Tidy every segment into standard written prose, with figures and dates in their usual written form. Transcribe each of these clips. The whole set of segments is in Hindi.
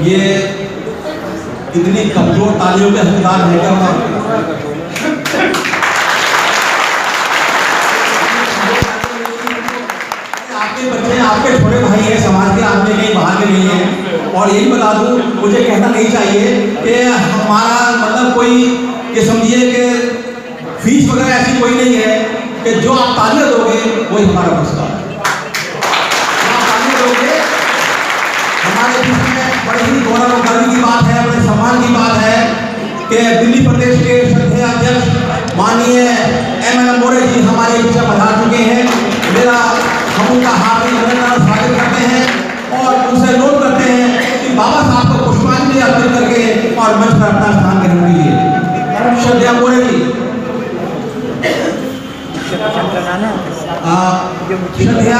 ये इतनी कमजोर तालियों के हकदार है क्या? आपके बच्चे, आपके छोटे भाई हैं, समाज के आदमी कहीं बाहर के नहीं है। और यही बता दूं, मुझे कहना नहीं चाहिए कि हमारा मतलब कोई ये समझिए कि फीस वगैरह ऐसी कोई नहीं है कि जो आप तालियां दोगे वही हमारा मसला है। हमारे बीच में बड़े ही गौरव और गर्व की बात है, बड़े सम्मान की बात है कि दिल्ली प्रदेश के श्रद्धेय अध्यक्ष माननीय ML अम्बोरे जी हमारे बीच में पधार चुके हैं। हम उनका हार्दिक अभिनंदन स्वागत करते हैं और उनसे अनुरोध करते हैं कि बाबा साहब को पुष्पांजलि अर्पित करके और मंच पर अपना स्थान ग्रहण कीजिए। श्रद्धेय अम्बोरे जी, श्रद्धेय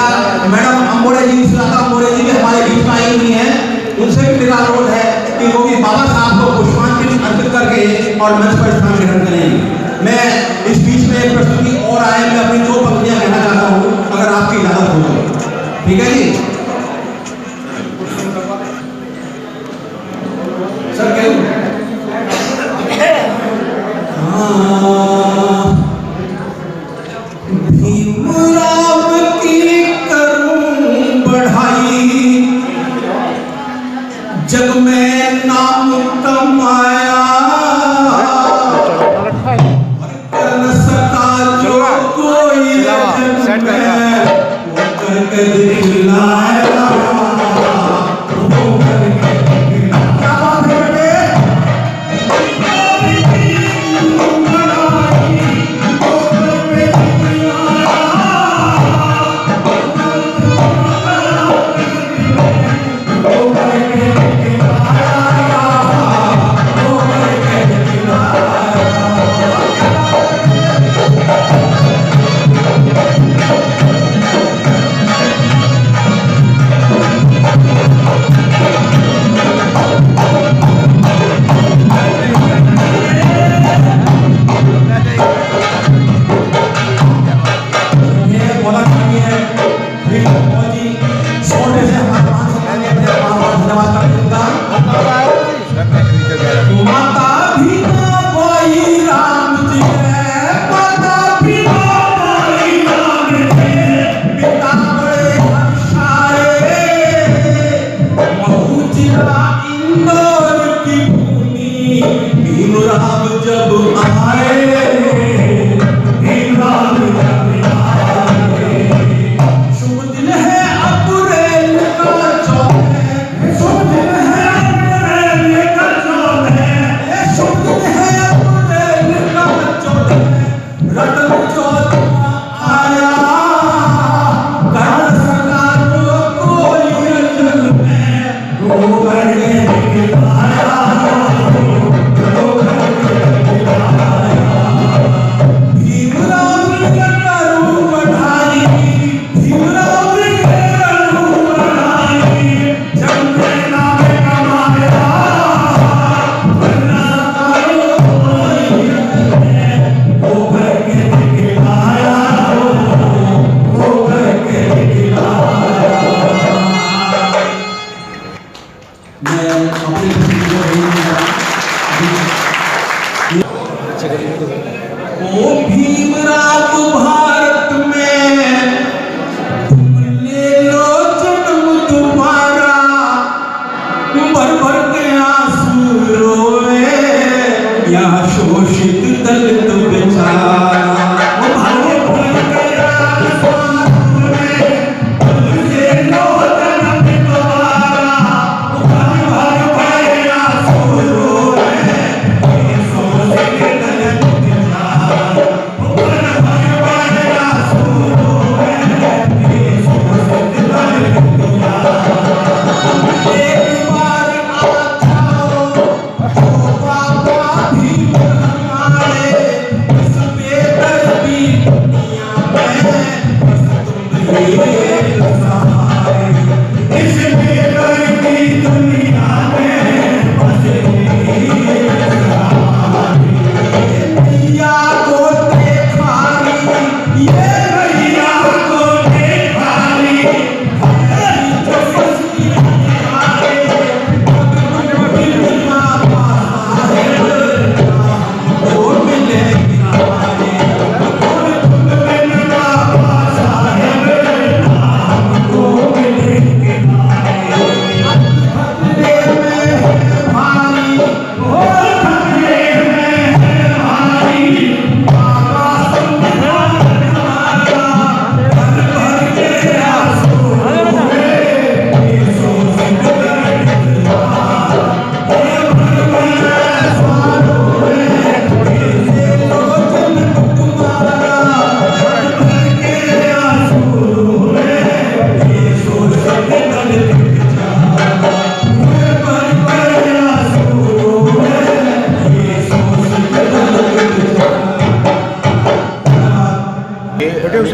मैडम अम्बोरे जी, सुजाता अम्बोरे जी भी हमारे बीच में आई हुई हैं। उनसे भी मेरा अनुरोध है कि वो भी बाबा साहब को पुष्पांजलि अर्पित करके और मंच पर स्थान ग्रहण करेंगे। मैं इस बीच में एक प्रस्तुति और आए, मैं अपनी दो पंक्तियां कहना चाहता हूँ, अगर आपकी इजाजत हो तो। ठीक है जी सर? क्यों भीमराव की करूं बढ़ाई, जग में नाम कमाया, कर न सका जो कोई जग में, वो करके दिखलाया, वो करके जब आए, शुभ दिन है अप्रैल का 14, शुभ दिन है अप्रैल का 14, शुभ दिन है अप्रैल का 14, रतन चौथा आया, कर सका जो कोई जग में, वो करके दिखलाया, वो करके दिखलाया।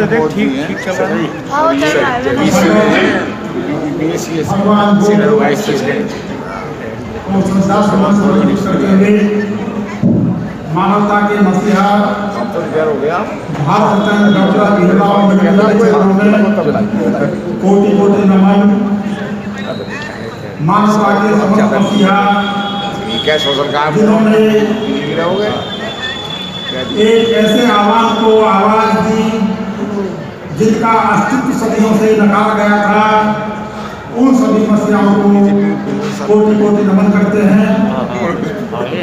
से देख ठीक चल रहा है। हाँ वो चल रहा है। भगवान वाइस प्रेसिडेंट और संसार समाज को मजबूत करते हुए मानवता के मसीहा भारत रत्न डॉक्टर भीमराव अम्बेडकर के चरणों में कोटि कोटि नमन। मानवता के समस्त मसीहा जिन्होंने एक ऐसे आह्वान को आवाज दी जिनका अस्तित्व सदियों से नकारा गया था, उन सभी मसीहाओं को कोटि कोटि नमन करते हैं।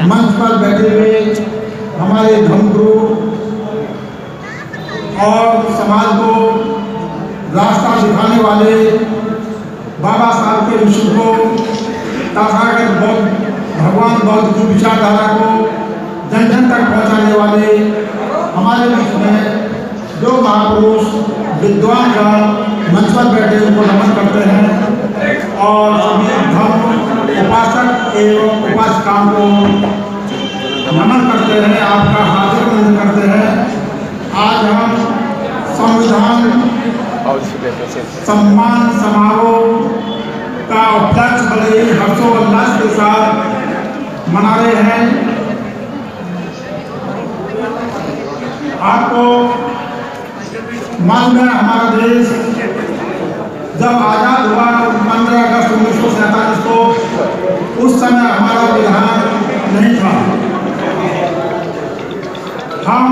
मंच पर बैठे हुए हमारे धर्मगुरु और समाज को रास्ता दिखाने वाले बाबा साहब के विषय को तथागत बौद्ध भगवान बौद्ध की विचारधारा को जन जन तक पहुंचाने वाले हमारे बीच में जो महापुरुष विद्वान का मंच पर बैठे उनको नमन करते हैं और सभी धर्म उपासक एवं उपासिकाओं को नमन करते हैं, आपका हार्दिक अभिनंदन करते हैं। आज हम संविधान सम्मान समारोह का उपलक्ष्य बड़े ही हर्षोल्लास के साथ मना रहे हैं। आपको मालूम है हमारा देश जब आज़ाद हुआ 15 अगस्त 1947 को, उस समय हमारा विधान नहीं था। हम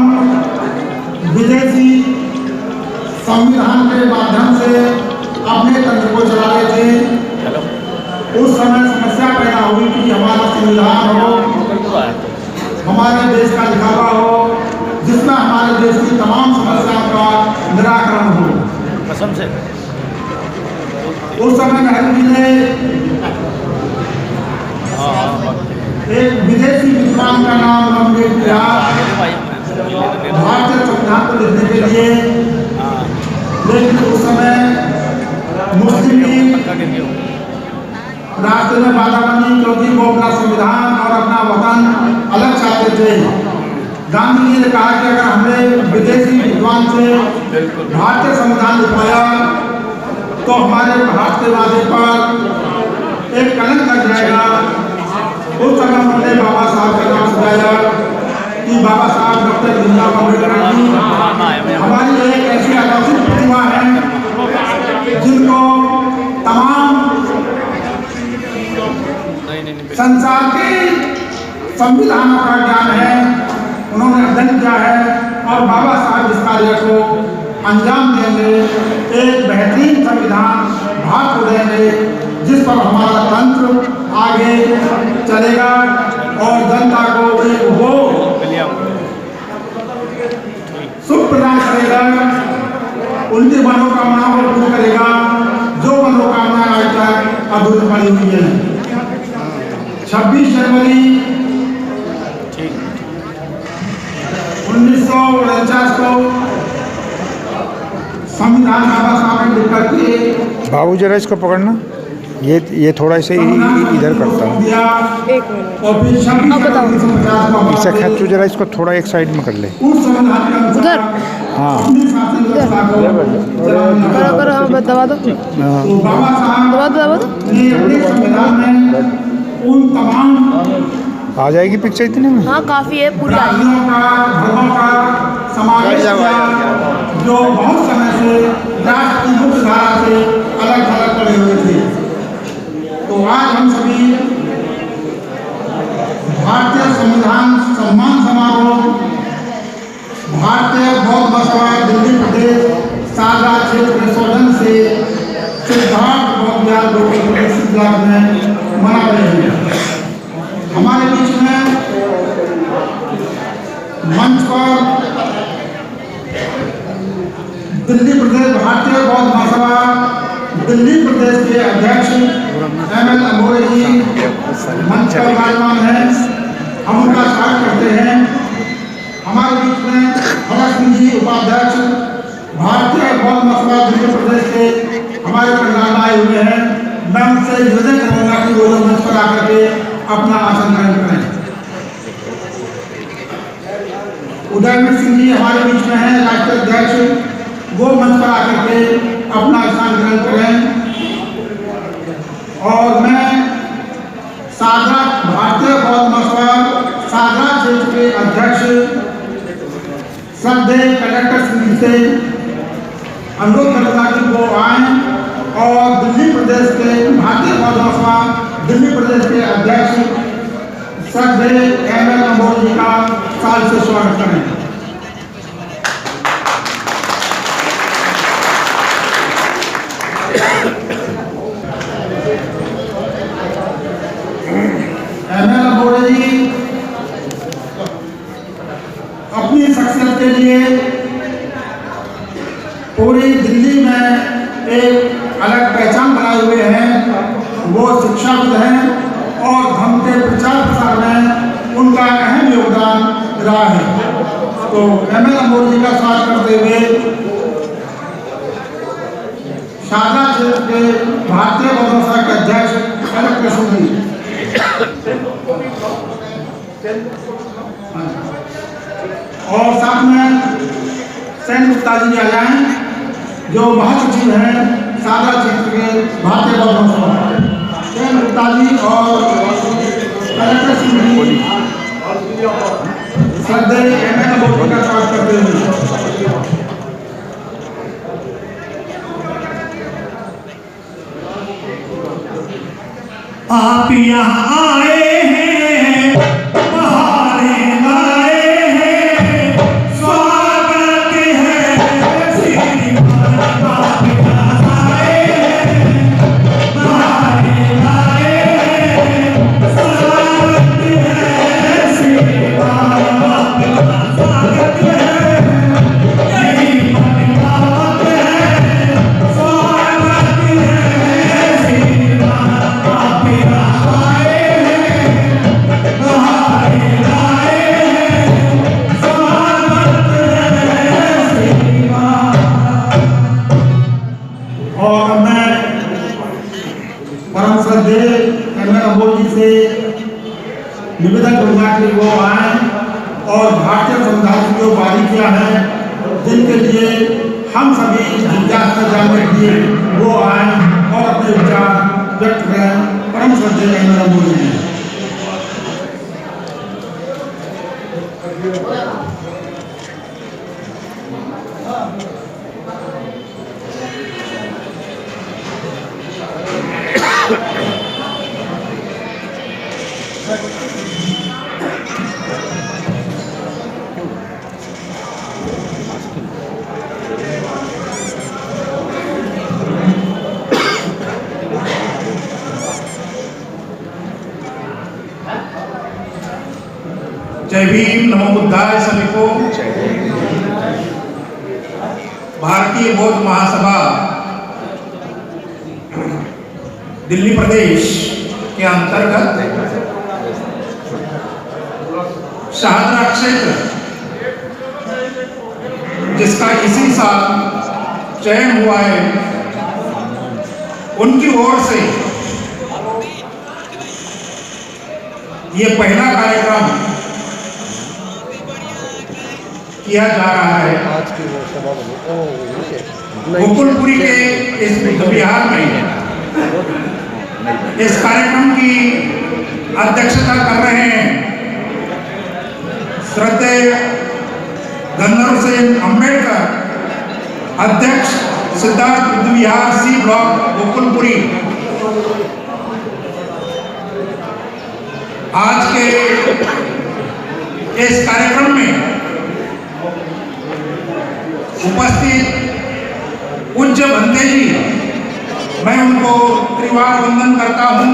विदेशी संविधान के माध्यम से अपने तंत्र को चला रहे थे। उस समय समस्या पैदा हुई कि हमारा संविधान हो, हमारे देश का लिखावा हो, जिसमें हमारे देश की तमाम समस्याओं का निराकरण हो। कसम से उस समय नेहरू जी ने एक विदेशी विद्वान का नाम नॉमिनेट किया भारतीय संविधान को लिखने के लिए, लेकिन उस समय मुस्लिम लीग रास्ते में बाधा बनी, क्योंकि वो अपना संविधान और अपना वतन अलग चाहते थे। गांधी जी ने कहा कि अगर हमने विदेशी विद्वान से भारतीय संविधान लिखवाया तो हमारे भारतीयवादी पर एक कलंक लग जाएगा। उस समय उन्होंने बाबा साहब का नाम सुझाया कि बाबा साहब डॉक्टर भीमराव अम्बेडकर जी हमारी एक ऐसी अलौकिक प्रतिभा है जिनको तमाम संसार के संविधानों का ज्ञान है, उन्होंने अध्ययन किया है और बाबा साहब इस कार्य को अंजाम देंगे, एक बेहतरीन संविधान भारत को देंगे जिस पर हमारा तंत्र आगे चलेगा और जनता को एक वो सुख प्रदान करेगा, उनकी मनोकामनाओं को पूर्ण करेगा जो मनोकामनाएं आज तक अधूरी पड़ी हुई है। 26 जनवरी 1949 को संविधान बाबा साहब ने लिख करके बाबू जरा इसको पकड़ना, ये थोड़ा इसे इधर करता हूँ। और फिर 26 जनवरी 1950 को इसे खींचो जरा, इसको थोड़ा एक साइड में कर ले। उस संविधान के अनुसार हाँ अपनी शासन व्यवस्था को करो करो, हाँ दबा दो, तो बाबा साहब दबा दो दबा दो। ने अपने संविधान में उन तमाम आ जाएगी पिक्चर इतने में। हाँ काफी है, पूरी आई। राज्यों का धर्मों का समावेश किया जो बहुत समय से राष्ट्र की मुख्य धारा से अलग थलग पड़े हुए थे। तो आज हम सभी भारतीय संविधान सम्मान समारोह भारतीय बौद्ध बसवा दिल्ली प्रदेश सारदा क्षेत्र के सौजन से सिद्धार्थ बौद्ध विहार में मना रहे हैं। हमारे बीच में मंच पर दिल्ली प्रदेश भारतीय बौद्ध महासभा दिल्ली प्रदेश के अध्यक्ष ML अमोरे जी मंच पर विराजमान हैं, हम उनका स्वागत करते हैं। हमारे बीच में भगत सिंह जी उपाध्यक्ष भारतीय बौद्ध महासभा दिल्ली प्रदेश के हमारे परिणाम आए हुए हैं। मैं उनसे निवेदन करूँगा कि वो लोग मंच पर आकर के अपना आसन ग्रहण करें। उदयवीर सिंह जी हमारे बीच में हैं, राष्ट्रीय अध्यक्ष वो मंच पर आकर के अपना स्थान ग्रहण करें। और मैं सागरा भारतीय बौद्ध महासभा सागरा क्षेत्र के अध्यक्ष श्रद्धेय कलेक्टर श्री से अनुरोध करता कि वो आए और दिल्ली प्रदेश के भारतीय बौद्ध महासभा दिल्ली प्रदेश के अध्यक्ष श्रद्धेय एमएल अम्बोज जी का साल से स्वागत करें। एमएल अम्बोज जी अपनी शख्सियत के लिए पूरी दिल्ली में एक अलग पहचान बनाए हुए हैं। वो शिक्षाविद हैं और धर्म के प्रचार प्रसार में उनका अहम योगदान रहा है। तो एमएल अम्बोज जी का स्वागत करते हुए सागरा क्षेत्र के भारतीय बौद्ध महासभा के अध्यक्ष कलेक्टर श्री और साथ में सेन गुप्ता जी आ जाएं जो महासचिव हैं सागरा क्षेत्र के भारतीय बौद्ध महासभा। सेन गुप्ता जी और कलेक्टर श्री श्रद्धेय एमएल अम्बोज का स्वागत करते हैं। आप यहाँ आए हैं, बहारें लाए हैं, स्वागत है श्रीमान। आप यहाँ आए हैं, बहारें लाए हैं, स्वागत है श्रीमान। आपका स्वागत है, यही मनोभाव है, स्वागत है श्रीमान। और मैं परम श्रद्धेय एमएल अम्बोज जी से निवेदन करूँगा कि वो आए और भारतीय संविधान की जो बारीकियाँ हैं जिनके लिए हम सभी जिज्ञासा जानने के लिए वो आए और अपने विचार व्यक्त करें। परम श्रद्धेय एमएल अम्बोज जी। जय भीम, नमो बुद्धाय सभी को। भारतीय बौद्ध महासभा दिल्ली प्रदेश के अंतर्गत शाहदरा क्षेत्र, जिसका इसी साल चयन हुआ है, उनकी ओर से ये पहला कार्यक्रम किया जा रहा है। गोकुलपुरी के इस बुद्ध विहार में इस कार्यक्रम की अध्यक्षता कर रहे हैं श्रद्धेय गंधर्व सेन अम्बेडकर, अध्यक्ष सिद्धार्थ बुद्ध विहार सी ब्लॉक गोकुलपुरी। आज के इस कार्यक्रम में उपस्थित पूज्य भंते जी, मैं उनको त्रिवार वंदन करता हूं।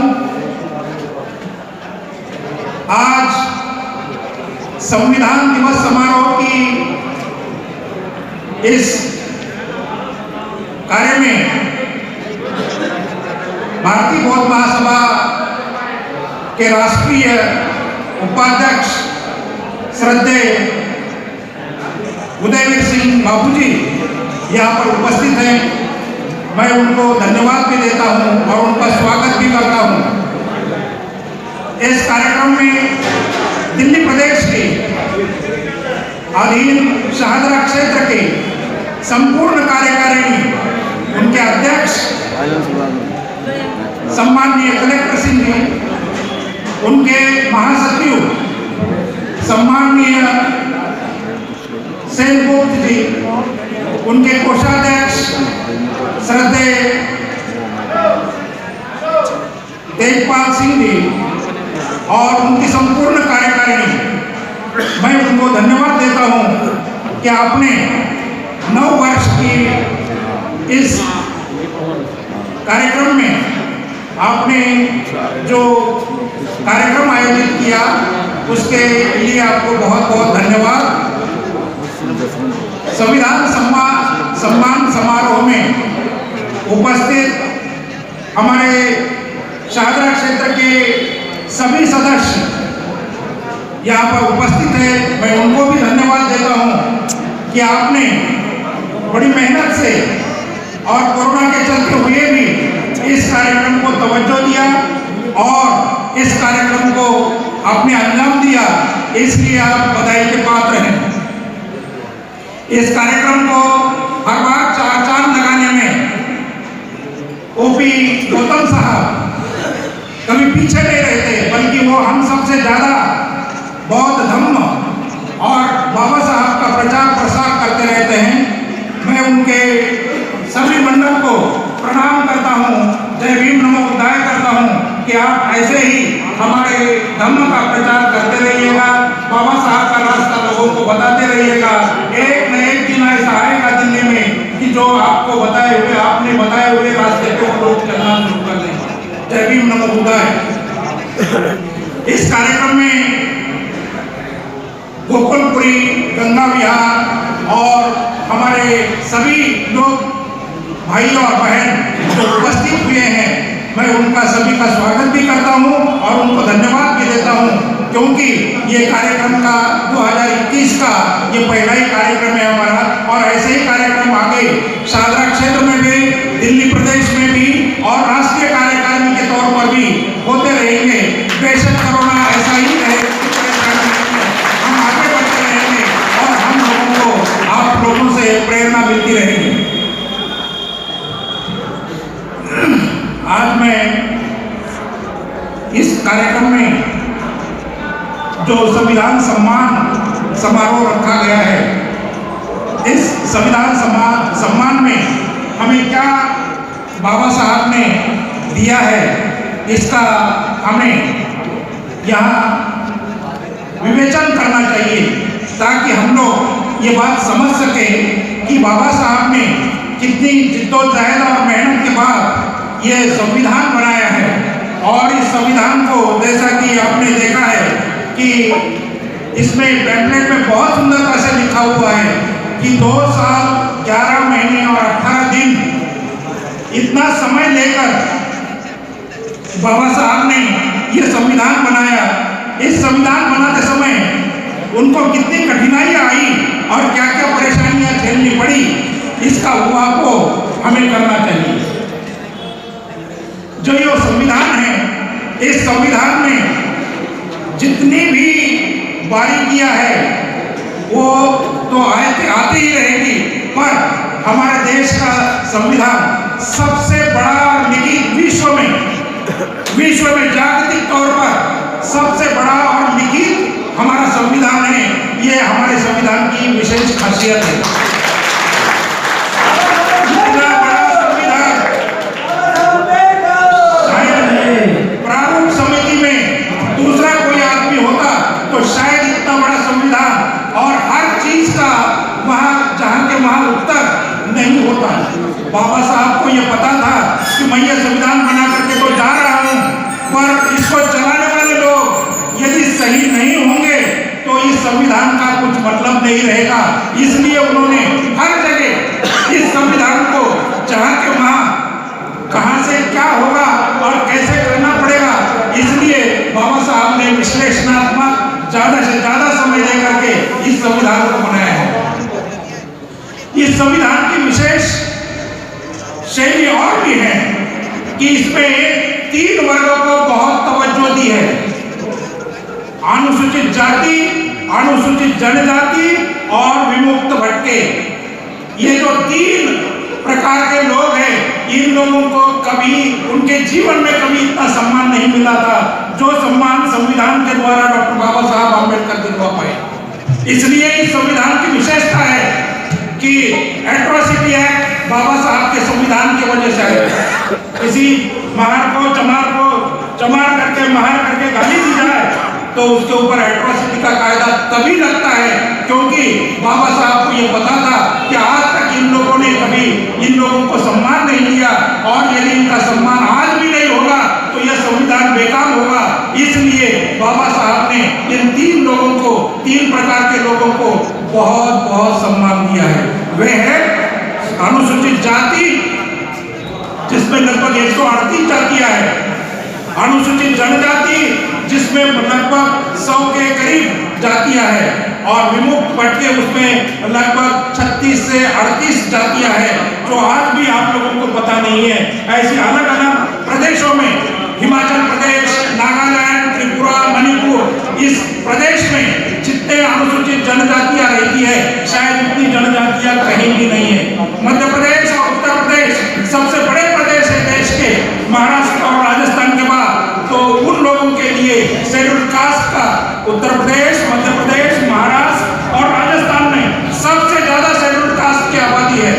आज संविधान दिवस समारोह की इस कार्य में भारतीय बौद्ध महासभा के राष्ट्रीय उपाध्यक्ष श्रद्धेय उदयवीर सिंह बाबू जी यहाँ पर उपस्थित हैं। मैं उनको धन्यवाद भी देता हूँ और उनका स्वागत भी करता हूँ। इस कार्यक्रम में दिल्ली प्रदेश के अधीन शाहदरा क्षेत्र के संपूर्ण कार्यकारिणी, उनके अध्यक्ष सम्माननीय कलेक्टर सिंह जी, उनके महासचिव सम्माननीय सेनगुप्त जी, उनके कोषाध्यक्ष श्रद्धेय तेजपाल सिंह जी और उनकी संपूर्ण कार्यकारिणी, मैं उनको धन्यवाद देता हूं कि आपने 9 वर्ष की इस कार्यक्रम में आपने जो कार्यक्रम आयोजित किया उसके लिए आपको बहुत बहुत धन्यवाद। संविधान सम्मान समारोह में उपस्थित हमारे शाहदरा क्षेत्र के सभी सदस्य यहाँ पर उपस्थित हैं, मैं उनको भी धन्यवाद देता हूँ कि आपने बड़ी मेहनत से और कोरोना के चलते हुए भी इस कार्यक्रम को तवज्जो दिया और इस कार्यक्रम को आपने अंजाम दिया, इसलिए आप बधाई के पात्र हैं। इस कार्यक्रम को हर बार 4 चांद लगाने में ओपी गौतम साहब कभी पीछे नहीं रहते, बल्कि वो हम सबसे ज़्यादा बौद्ध धम्म और बाबा साहब का प्रचार प्रसार करते रहते हैं। मैं उनके सभी मंडल को प्रणाम करता हूँ, जय भीम नमो बुद्धाय करता हूँ कि आप ऐसे ही हमारे धम्म का प्रचार करते रहिएगा, बाबा साहब का रास्ता लोगों को बताते रहिएगा। एक न एक दिन ऐसा आएगा दिल्ली में कि जो आपको आपने बताए हुए रास्ते पे वो लोग चलना शुरू कर देंगे। जय भीम नमो बुद्धाय। इस कार्यक्रम में गोकुलपुरी, गंगा विहार और हमारे सभी लोग भाई और बहन जो उपस्थित हुए हैं, मैं उनका सभी का स्वागत भी करता हूं और उनको धन्यवाद भी देता हूं, क्योंकि ये कार्यक्रम का 2021 का ये पहला ही कार्यक्रम है हमारा और ऐसे ही कार्यक्रम आगे शाहदरा क्षेत्र में भी, दिल्ली प्रदेश में भी और राष्ट्रीय कार्यकारिणी के तौर पर भी होते रहेंगे। बेशक कोरोना ऐसा ही रहे, हम आगे बढ़ते रहेंगे और हम लोगों को आप लोगों से प्रेरणा मिलती रहेगी। आज मैं इस कार्यक्रम में जो संविधान सम्मान समारोह रखा गया है, इस संविधान सम्मान में हमें क्या बाबा साहब ने दिया है, इसका हमें यहाँ विवेचन करना चाहिए ताकि हम लोग ये बात समझ सकें कि बाबा साहब ने कितनी जिद्दोजहद और मेहनत के बाद ये संविधान बनाया है। और इस संविधान को जैसा कि आपने देखा है कि इसमें पैम्फलेट में बहुत सुंदरता से लिखा हुआ है कि 2 साल 11 महीने और 18 दिन इतना समय लेकर बाबा साहब ने ये संविधान बनाया। इस संविधान बनाते समय उनको कितनी कठिनाइयाँ आई और क्या क्या परेशानियाँ झेलनी पड़ी, इसका हुआ को हमें करना चाहिए। जो ये संविधान है, इस संविधान में जितनी भी बारीकियां है वो तो आती ही रहेगी, पर हमारे देश का संविधान सबसे बड़ा लिखित विश्व में जागतिक तौर पर सबसे बड़ा और लिखित हमारा संविधान है। ये हमारे संविधान की विशेष खासियत है। प्रारूप समिति में दूसरा कोई आदमी होता तो शायद इतना बड़ा संविधान और हर चीज का वहाँ जहाँ के वहाँ उत्तर नहीं होता। बाबा साहब को ये पता था कि मैं ये संविधान बना करके तो जा रहा हूँ, पर इसको चलाने वाले लोग यदि सही नहीं होंगे तो इस संविधान का कुछ मतलब नहीं रहेगा। इसलिए उन्होंने हर जगह इस संविधान को जहाँ के वहाँ कहाँ से क्या होगा और कैसे करना पड़ेगा, इसलिए बाबा साहब ने विश्लेषणात्मक ज़्यादा से ज़्यादा समय लेकर के इस संविधान को बनाया है। इस संविधान की विशेष शैली और भी है कि इसमें 3 वर्गों को बहुत तवज्जो दी है। अनुसूचित जाति, अनुसूचित जनजाति और विमुक्त भटके। ये जो 3 प्रकार के लोग हैं, इन लोगों को कभी उनके जीवन में कभी इतना सम्मान नहीं मिला था जो सम्मान संविधान के द्वारा डॉक्टर बाबा साहब आम्बेडकर दिलवा पाए। इसलिए इस संविधान की विशेषता है कि एट्रोसिटी एक्ट बाबा साहब के संविधान की वजह से है। किसी महार को चमार करके महार करके गाली दी जाए तो उसके ऊपर एट्रोसिटी का कायदा तभी लगता है क्योंकि बाबा साहब को ये पता था कि आज तक इन लोगों ने कभी इन लोगों को सम्मान नहीं दिया और यदि इनका सम्मान आज भी नहीं होगा तो यह संविधान बेकार होगा। इसलिए बाबा साहब ने इन 3 लोगों को 3 प्रकार के लोगों को बहुत बहुत सम्मान दिया है। वे है अनुसूचित जाति जिसमें लगभग 138 जातियां हैं, अनुसूचित जनजाति जिसमें लगभग 100 के करीब जातियां हैं और विमुक्त भटके उसमें लगभग 36 से 38 जातियां हैं जो आज भी आप लोगों को पता नहीं है। ऐसी अलग अलग प्रदेशों में हिमाचल प्रदेश, नागालैंड, त्रिपुरा, मणिपुर, इस प्रदेश में जितने अनुसूचित जनजातियां रहती है शायद इतनी जनजातियां कहीं भी नहीं है। मध्य प्रदेश और उत्तर प्रदेश सबसे बड़े प्रदेश है देश के, महाराष्ट्र और राजस्थान के बाद। तो उन लोगों के लिए शेड्यूल कास्ट का उत्तर प्रदेश, मध्य प्रदेश, महाराष्ट्र और राजस्थान में सबसे ज्यादा शेड्यूल कास्ट की आबादी है।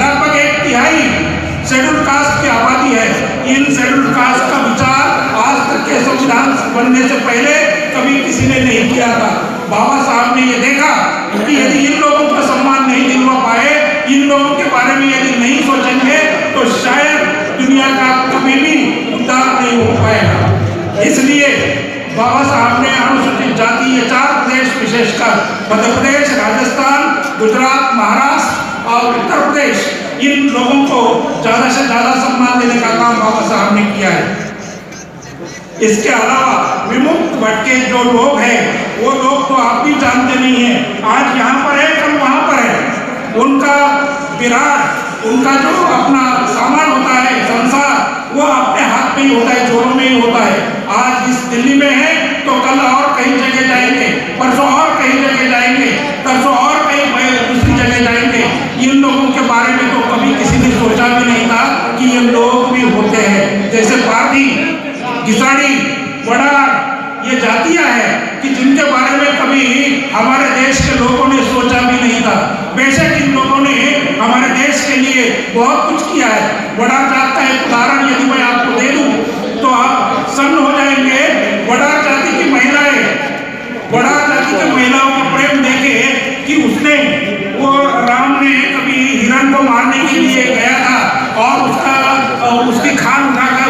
लगभग 1/3 शेड्यूल कास्ट की आबादी है। इन शेड्यूल कास्ट का विचार आज तक के संविधान बनने से पहले कभी किसी ने नहीं किया था। बाबा साहब ने ये देखा कि यदि इन लोगों को सम्मान नहीं दिलवा पाए, इन लोगों के बारे में यदि नहीं सोचेंगे तो शायद दुनिया का कभी भी उद्धार नहीं हो पाएगा। इसलिए बाबा साहब ने अनुसूचित जाति ये 4 प्रदेश विशेषकर मध्य प्रदेश, राजस्थान, गुजरात, महाराष्ट्र और उत्तर प्रदेश, इन लोगों को ज्यादा से ज्यादा सम्मान देने का काम बाबा साहब ने किया है। इसके अलावा विमुक्त भटके जो लोग हैं वो लोग तो आप भी जानते नहीं हैं, आज यहाँ पर है कल वहाँ पर है। उनका विराट, उनका जो अपना सामान होता है, संसार, वो अपने हाथ में ही होता है, जोड़ों में ही होता है। आज इस दिल्ली में है तो कल और कहीं जगह जाएंगे, परसों और कहीं जगह जाएंगे, तरसों और कहीं दूसरी जगह जाएंगे। इन लोगों के बारे में तो कभी किसी ने सोचा भी नहीं था कि ये लोग भी होते हैं। जैसे पारधी, घिसाड़ी, वडार, ये जातियां हैं कि जिनके बारे में कभी हमारे देश के लोगों ने सोचा भी नहीं था। बेशक इन लोगों ने हमारे देश के लिए बहुत कुछ किया है। वडार जात का एक उदाहरण यदि मैं आपको दे दूं तो आप सन्न हो जाएंगे। वडार जाति की महिलाएं, वडार जाति की महिलाओं का प्रेम देखे कि उसने वो राम ने कभी हिरण को मारने के लिए गया था और उसकी खान उठाकर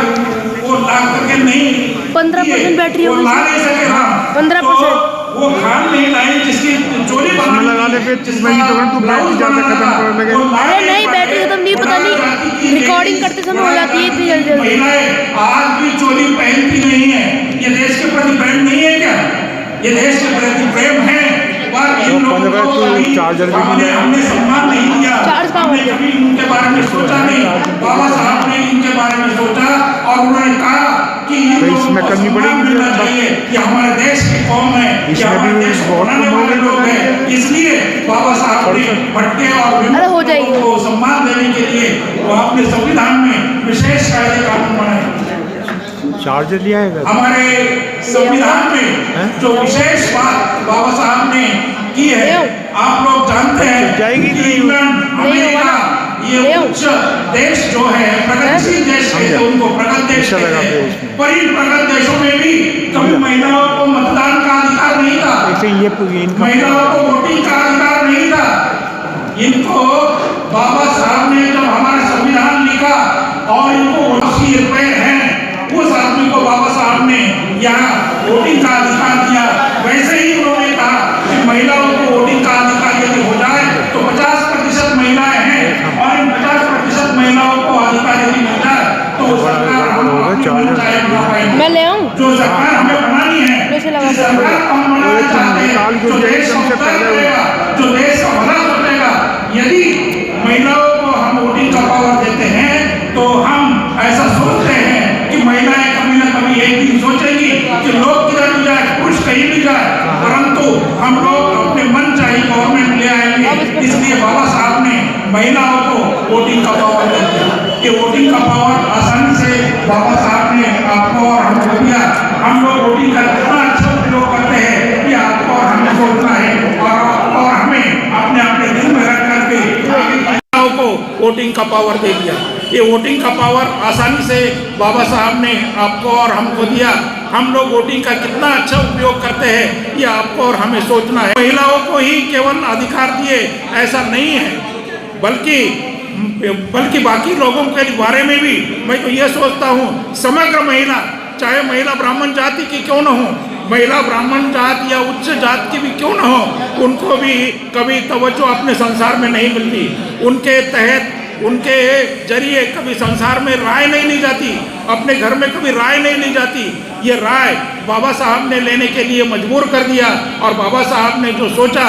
वो ला करके नहीं 15% बैटरी वो ला नहीं सके राम, 15%। वो खान नहीं लाई जिसकी चोरी लगाने पे तू बैटरी ज्यादा खत्म कर लगे। अरे नहीं, बैटरी खत्म नहीं, पता नहीं रिकॉर्डिंग करते समय हो जाती है इतनी जल्दी। महिलाएं आज भी चोरी पहनती नहीं है। ये देश के प्रति प्रेम नहीं है क्या? ये देश के प्रति प्रेम है पर इन लोगों को हमने सम्मान नहीं दिया, हमने कभी इनके बारे में सोचा नहीं। बाबा साहब ने इनके बारे में सोचा और उन्होंने कहा कि इन लोगों को सम्मान मिलना चाहिए। ये हमारे देश की कौम है, ये हमारे देश को बनाने वाले लोग हैं। इसलिए बाबा साहब ने भटके और विमुक्त को सम्मान देने के लिए वो अपने संविधान में विशेष कायदे कानून बनाए। चार्जर लिया है हमारे संविधान में जो विशेष बात बाबा साहब ने की है, आप लोग जानते हैं कि इंग्लैंड, अमेरिका, ये उच्च देश जो है, प्रगतिशील देश कहते हैं उनको, प्रगत देश कहते हैं। पर इन प्रगत देशों में भी कभी महिलाओं को मतदान का अधिकार नहीं था, महिलाओं को वोटिंग का अधिकार नहीं था। इनको बाबा साहब ने जब हमारा संविधान लिखा और इनको 80 रुपए हैं, उस आदमी को बाबा साहब ने यहाँ वोटिंग का अधिकार दिया। वैसे ही उन्होंने कहा कि महिलाओं को वोटिंग का अधिकार यदि हो जाए तो 50% महिलाएं हैं और इन 50% महिलाओं को अधिकार यदि मिल जाए तो सरकार मैं ले आऊं जो सरकार हमें बनानी है, जिस सरकार को हम बनाना चाहते हैं, जो देश का उद्धार करेगा, जो देश का भला सोचेगा। यदि महिलाओं को हम वोटिंग का पावर देते हैं तो हम ऐसा सोचते हैं कि महिलाएं कभी ना कभी एक दिन सोचेंगी कि लोग किधर भी जाए, पुरुष कहीं भी जाए, परंतु हम लोग अपने मन चाही गवर्नमेंट ले आएंगे। इसलिए बाबा साहब ने महिलाओं को वोटिंग का पावर दे दिया। ये वोटिंग का पावर आसानी से बाबा साहब ने आपको और हमको दिया। हम लोग वोटिंग का कितना अच्छा उपयोग करते हैं ये आपको और हमें सोचना है और हमें अपने अपने दिल में रख करके महिलाओं को वोटिंग का पावर दे दिया। ये वोटिंग का पावर आसानी से बाबा साहब ने आपको और हमको दिया। हम लोग वोटिंग का कितना अच्छा उपयोग करते हैं ये आपको और हमें सोचना है। महिलाओं को ही केवल अधिकार दिए ऐसा नहीं है, बल्कि बाकी लोगों के बारे में भी मैं तो ये सोचता हूँ, समग्र महिला, चाहे महिला ब्राह्मण जाति की क्यों न हो, महिला ब्राह्मण जात या उच्च जात की भी क्यों न हो, उनको भी कभी तवज्जो अपने संसार में नहीं मिलती। उनके तहत उनके जरिए कभी संसार में राय नहीं ली जाती, अपने घर में कभी राय नहीं ली जाती। ये राय बाबा साहब ने लेने के लिए मजबूर कर दिया और बाबा साहब ने जो सोचा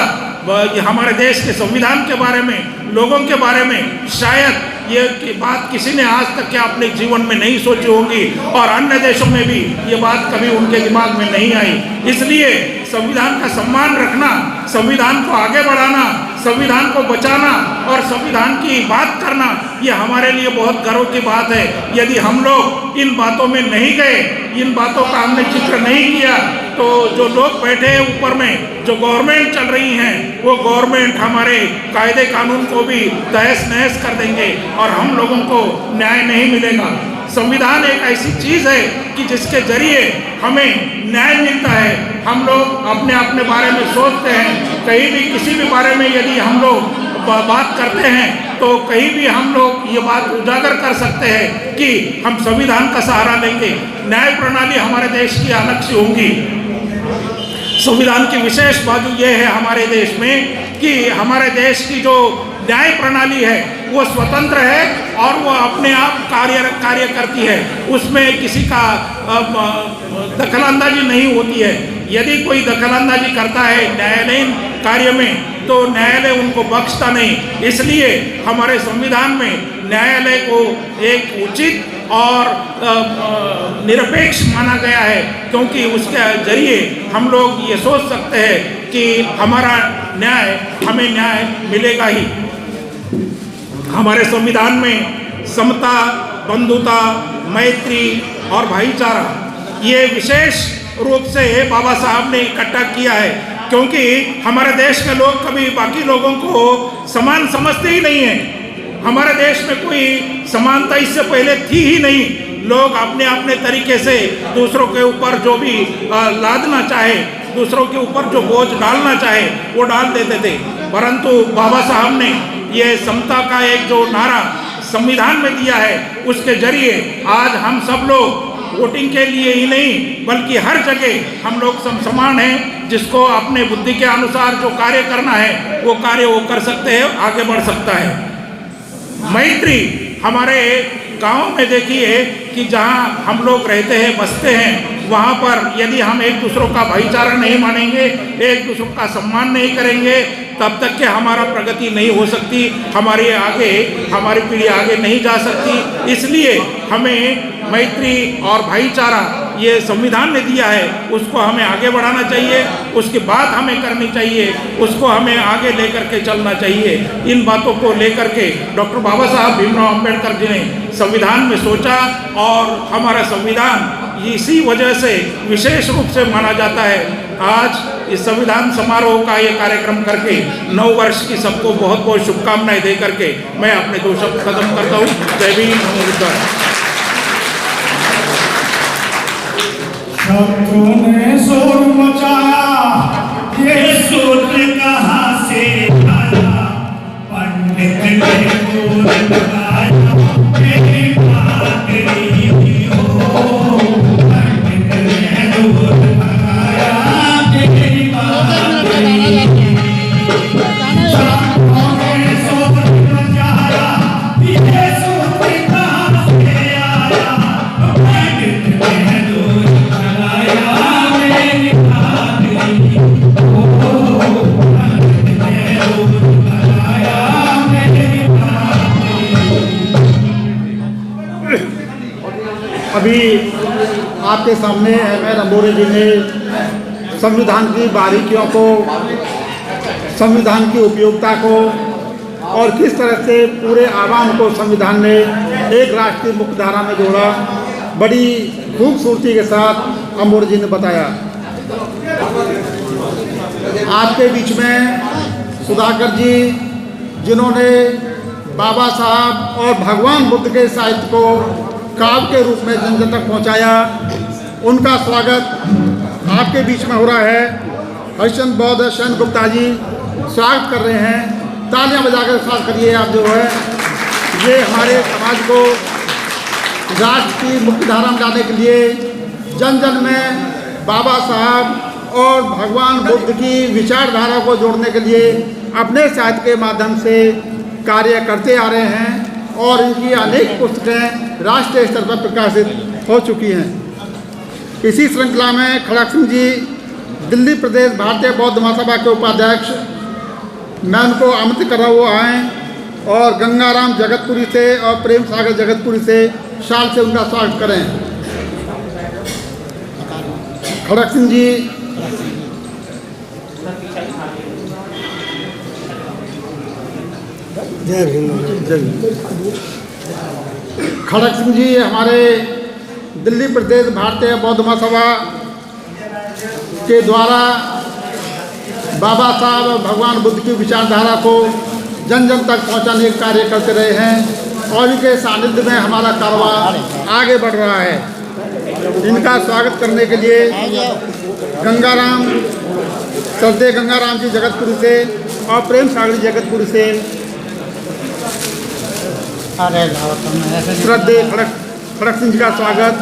हमारे देश के संविधान के बारे में, लोगों के बारे में, शायद ये बात किसी ने आज तक के अपने जीवन में नहीं सोची होगी और अन्य देशों में भी ये बात कभी उनके दिमाग में नहीं आई। इसलिए संविधान का सम्मान रखना, संविधान को आगे बढ़ाना, संविधान को बचाना और संविधान की बात करना ये हमारे लिए बहुत गर्व की बात है। यदि हम लोग इन बातों में नहीं गए, इन बातों का हमने जिक्र नहीं किया, तो जो लोग बैठे हैं ऊपर में, जो गवर्नमेंट चल रही हैं, वो गवर्नमेंट हमारे कायदे कानून को भी तहस नहस कर देंगे और हम लोगों को न्याय नहीं मिलेगा। संविधान एक ऐसी चीज़ है कि जिसके जरिए हमें न्याय मिलता है। हम लोग अपने अपने बारे में सोचते हैं, कहीं भी किसी भी बारे में यदि हम लोग बात करते हैं तो कहीं भी हम लोग ये बात उजागर कर सकते हैं कि हम संविधान का सहारा लेंगे। न्याय प्रणाली हमारे देश की अलग सी होंगी। संविधान की विशेष बात यह है हमारे देश में कि हमारे देश की जो न्याय प्रणाली है वो स्वतंत्र है और वो अपने आप कार्य करती है। उसमें किसी का दखलंदाजी नहीं होती है। यदि कोई दखलंदाजी करता है न्यायालयीन कार्य में तो न्यायालय उनको बख्शता नहीं। इसलिए हमारे संविधान में न्यायालय को एक उचित और निरपेक्ष माना गया है, क्योंकि उसके जरिए हम लोग ये सोच सकते हैं कि हमारा हमें न्याय मिलेगा ही। हमारे संविधान में समता, बंधुता, मैत्री और भाईचारा ये विशेष रूप से बाबा साहब ने इकट्ठा किया है, क्योंकि हमारे देश के लोग कभी बाकी लोगों को समान समझते ही नहीं हैं। हमारे देश में कोई समानता इससे पहले थी ही नहीं। लोग अपने अपने तरीके से दूसरों के ऊपर जो भी लादना चाहे, दूसरों के ऊपर जो बोझ डालना चाहे वो डाल देते थे। परंतु बाबा साहब ने ये समता का एक जो नारा संविधान में दिया है, उसके जरिए आज हम सब लोग वोटिंग के लिए ही नहीं बल्कि हर जगह हम लोग समान हैं। जिसको अपने बुद्धि के अनुसार जो कार्य करना है वो कार्य वो कर सकते हैं, आगे बढ़ सकता है। मैत्री हमारे गांव में देखिए कि जहां हम लोग रहते हैं, बसते हैं, वहां पर यदि हम एक दूसरों का भाईचारा नहीं मानेंगे, एक दूसरों का सम्मान नहीं करेंगे, तब तक के हमारा प्रगति नहीं हो सकती, हमारी पीढ़ी आगे नहीं जा सकती। इसलिए हमें मैत्री और भाईचारा ये संविधान ने दिया है, उसको हमें आगे बढ़ाना चाहिए, उसकी बात हमें करनी चाहिए, उसको हमें आगे लेकर के चलना चाहिए। इन बातों को लेकर के डॉक्टर बाबा साहब भीमराव अंबेडकर जी ने संविधान में सोचा और हमारा संविधान इसी वजह से विशेष रूप से माना जाता है। आज इस संविधान समारोह का ये कार्यक्रम करके 9 वर्ष की सबको बहुत बहुत शुभकामनाएं दे करके मैं अपने 2 शब्द खत्म करता हूँ। जय भीम, नमो बुद्धाय। शत्रुओं ने शोर मचाया, ये शोर कहाँ से आया, पंडित ने बोल बताया, मेरी बात नहीं हो, पंडित ने बोल बताया, मेरी बात नहीं हो। शत्रुओं ने शोर मचाया, ये शोर कहाँ से आया, पंडित ने बोल अभी आपके सामने एम.एल. अंबोरे जी ने संविधान की बारीकियों को, संविधान की उपयोगिता को और किस तरह से पूरे आवाम को संविधान ने एक राष्ट्रीय मुख्य धारा में जोड़ा, बड़ी खूबसूरती के साथ अमोर जी ने बताया। आपके बीच में सुधाकर जी, जिन्होंने बाबा साहब और भगवान बुद्ध के साहित्य को काव्य के रूप में जन जन तक पहुँचाया, उनका स्वागत आपके बीच में हो रहा है। हरिश्चंद्र बौद्ध सेन गुप्ता जी स्वागत कर रहे हैं, तालियां बजाकर स्वागत करिए। आप जो है ये हमारे समाज को राष्ट्र की मुख्य धारा में लाने के लिए, जन जन में बाबा साहब और भगवान बुद्ध की विचारधारा को जोड़ने के लिए अपने साहित्य के माध्यम से कार्य करते आ रहे हैं और इनकी अनेक पुस्तकें राष्ट्रीय स्तर पर प्रकाशित हो चुकी हैं। इसी श्रृंखला में खड़क सिंह जी, दिल्ली प्रदेश भारतीय बौद्ध महासभा के उपाध्यक्ष, मैं उनको आमंत्रित कर रहा हूँ आएँ और गंगाराम जगतपुरी से और प्रेम सागर जगतपुरी से शाल से उनका स्वागत करें। खड़क सिंह जी, खड़क सिंह जी हमारे दिल्ली प्रदेश भारतीय बौद्ध महासभा के द्वारा बाबा साहब और भगवान बुद्ध की विचारधारा को जन जन तक पहुंचाने का कार्य करते रहे हैं और इनके सानिध्य में हमारा कारोबार आगे बढ़ रहा है। इनका स्वागत करने के लिए गंगाराम, श्रद्धेय गंगाराम जी जगतपुरी से और प्रेम सागर जी जगतपुरी से श्रद्धेय खड़क सिंह जी का स्वागत।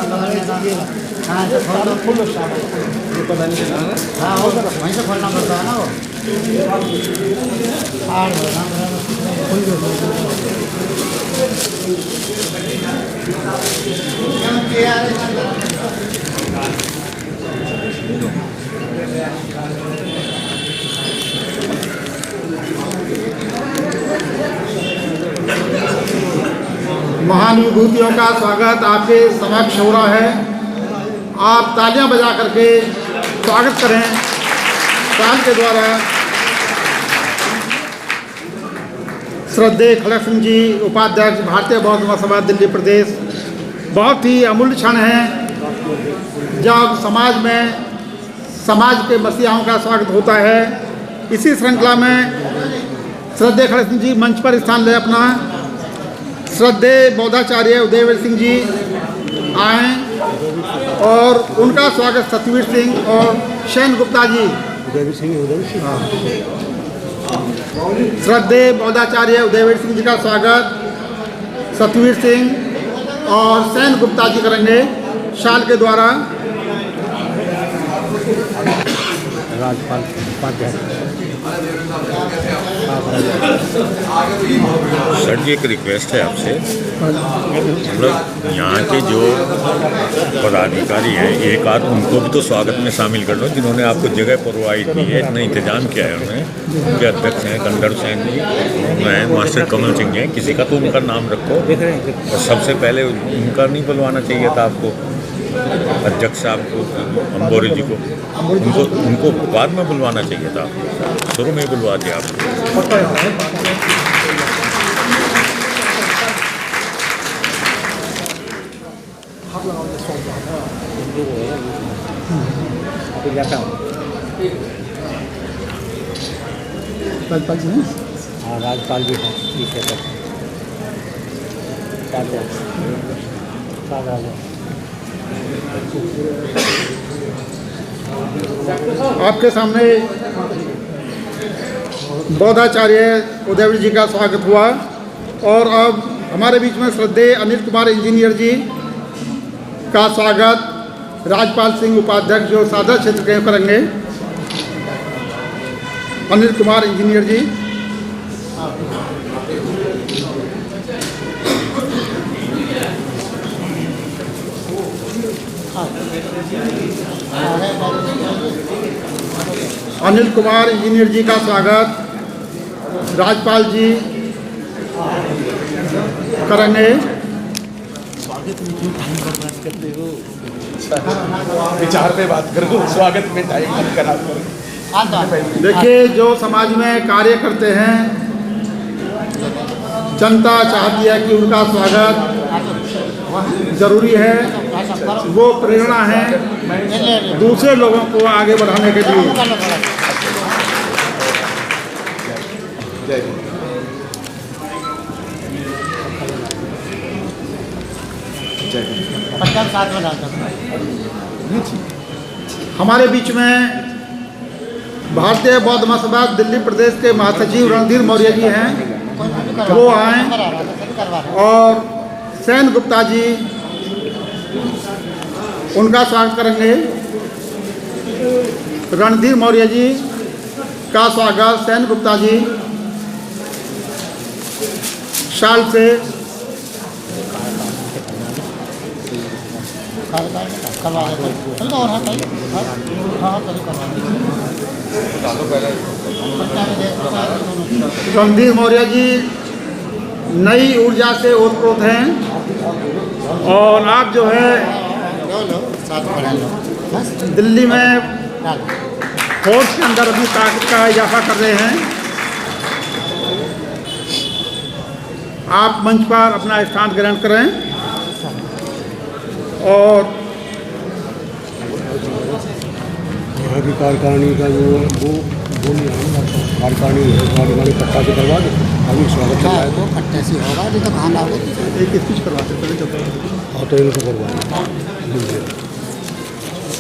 महान विभूतियों का स्वागत आपके समक्ष हो रहा है। आप तालियां बजा करके स्वागत करें। ताल के द्वारा श्रद्धेय खड़क सिंह जी, उपाध्यक्ष भारतीय बौद्ध महासभा दिल्ली प्रदेश। बहुत ही अमूल्य क्षण है जब समाज में समाज के मसीहाओं का स्वागत होता है। इसी श्रृंखला में श्रद्धेय खड़क सिंह जी मंच पर स्थान ले अपना। श्रद्धेय बौद्धाचार्य उदयवीर सिंह जी आए और उनका स्वागत सतवीर सिंह और सेन गुप्ता जी। श्रद्धेय बौद्धाचार्य उदयवीर सिंह जी का स्वागत सतवीर सिंह और सेन गुप्ता जी करेंगे शाल के द्वारा। सर जी, एक रिक्वेस्ट है आपसे, मतलब यहाँ के जो पदाधिकारी हैं एक आध उनको भी तो स्वागत में शामिल कर लो, जिन्होंने आपको जगह प्रोवाइड की है, इतना इंतजाम किया है उन्होंने। उनके अध्यक्ष हैं कंदर सेन जी, मैं मास्टर कमल सिंह हैं, किसी का तो उनका नाम रखो। और सबसे पहले उनका नहीं बुलवाना चाहिए था आपको, अध्यक्ष साहब को, अम्बोरी जी को, उनको बाद में बुलवाना चाहिए था, शुरू में बुलवा दिया आपको। राजपाल जी हैं, ठीक है आपके सामने बौद्धाचार्य उदयवीर जी का स्वागत हुआ और अब हमारे बीच में श्रद्धेय अनिल कुमार इंजीनियर जी का स्वागत राजपाल सिंह उपाध्यक्ष जो सादर क्षेत्र के करेंगे। अनिल कुमार इंजीनियर जी। अनिल कुमार इंजीनियर जी का स्वागत राजपाल जी करेंगे। विचार पे बात करो, स्वागत में टाइम मत करा करो। देखिए, जो समाज में कार्य करते हैं जनता चाहती है कि उनका स्वागत जरूरी है, वो प्रेरणा है दूसरे लोगों को आगे बढ़ाने के लिए। हमारे बीच में भारतीय बौद्ध महासभा दिल्ली प्रदेश के महासचिव रणधीर मौर्य जी हैं, वो आए, और सेन गुप्ता जी उनका स्वागत करेंगे। रणधीर मौर्य जी का स्वागत सेन गुप्ता जी शाल से रणधीर मौर्य जी नई ऊर्जा से ओतप्रोत हैं, और आप जो है दिल्ली में फोर्स के अंदर अपनी ताकत का इजाफा कर रहे हैं। आप मंच पर अपना स्थान ग्रहण करें, और यहाँ की कार्यकारिणी का जो वो नहीं है, कार्यकारिणी पट्टा से करवा दे, अभी स्वागत है वो पट्टे से होगा, नहीं तो कहाँ लाओगे, एक स्पीच करवाते पहले जब हाँ तो इनको करवाएं।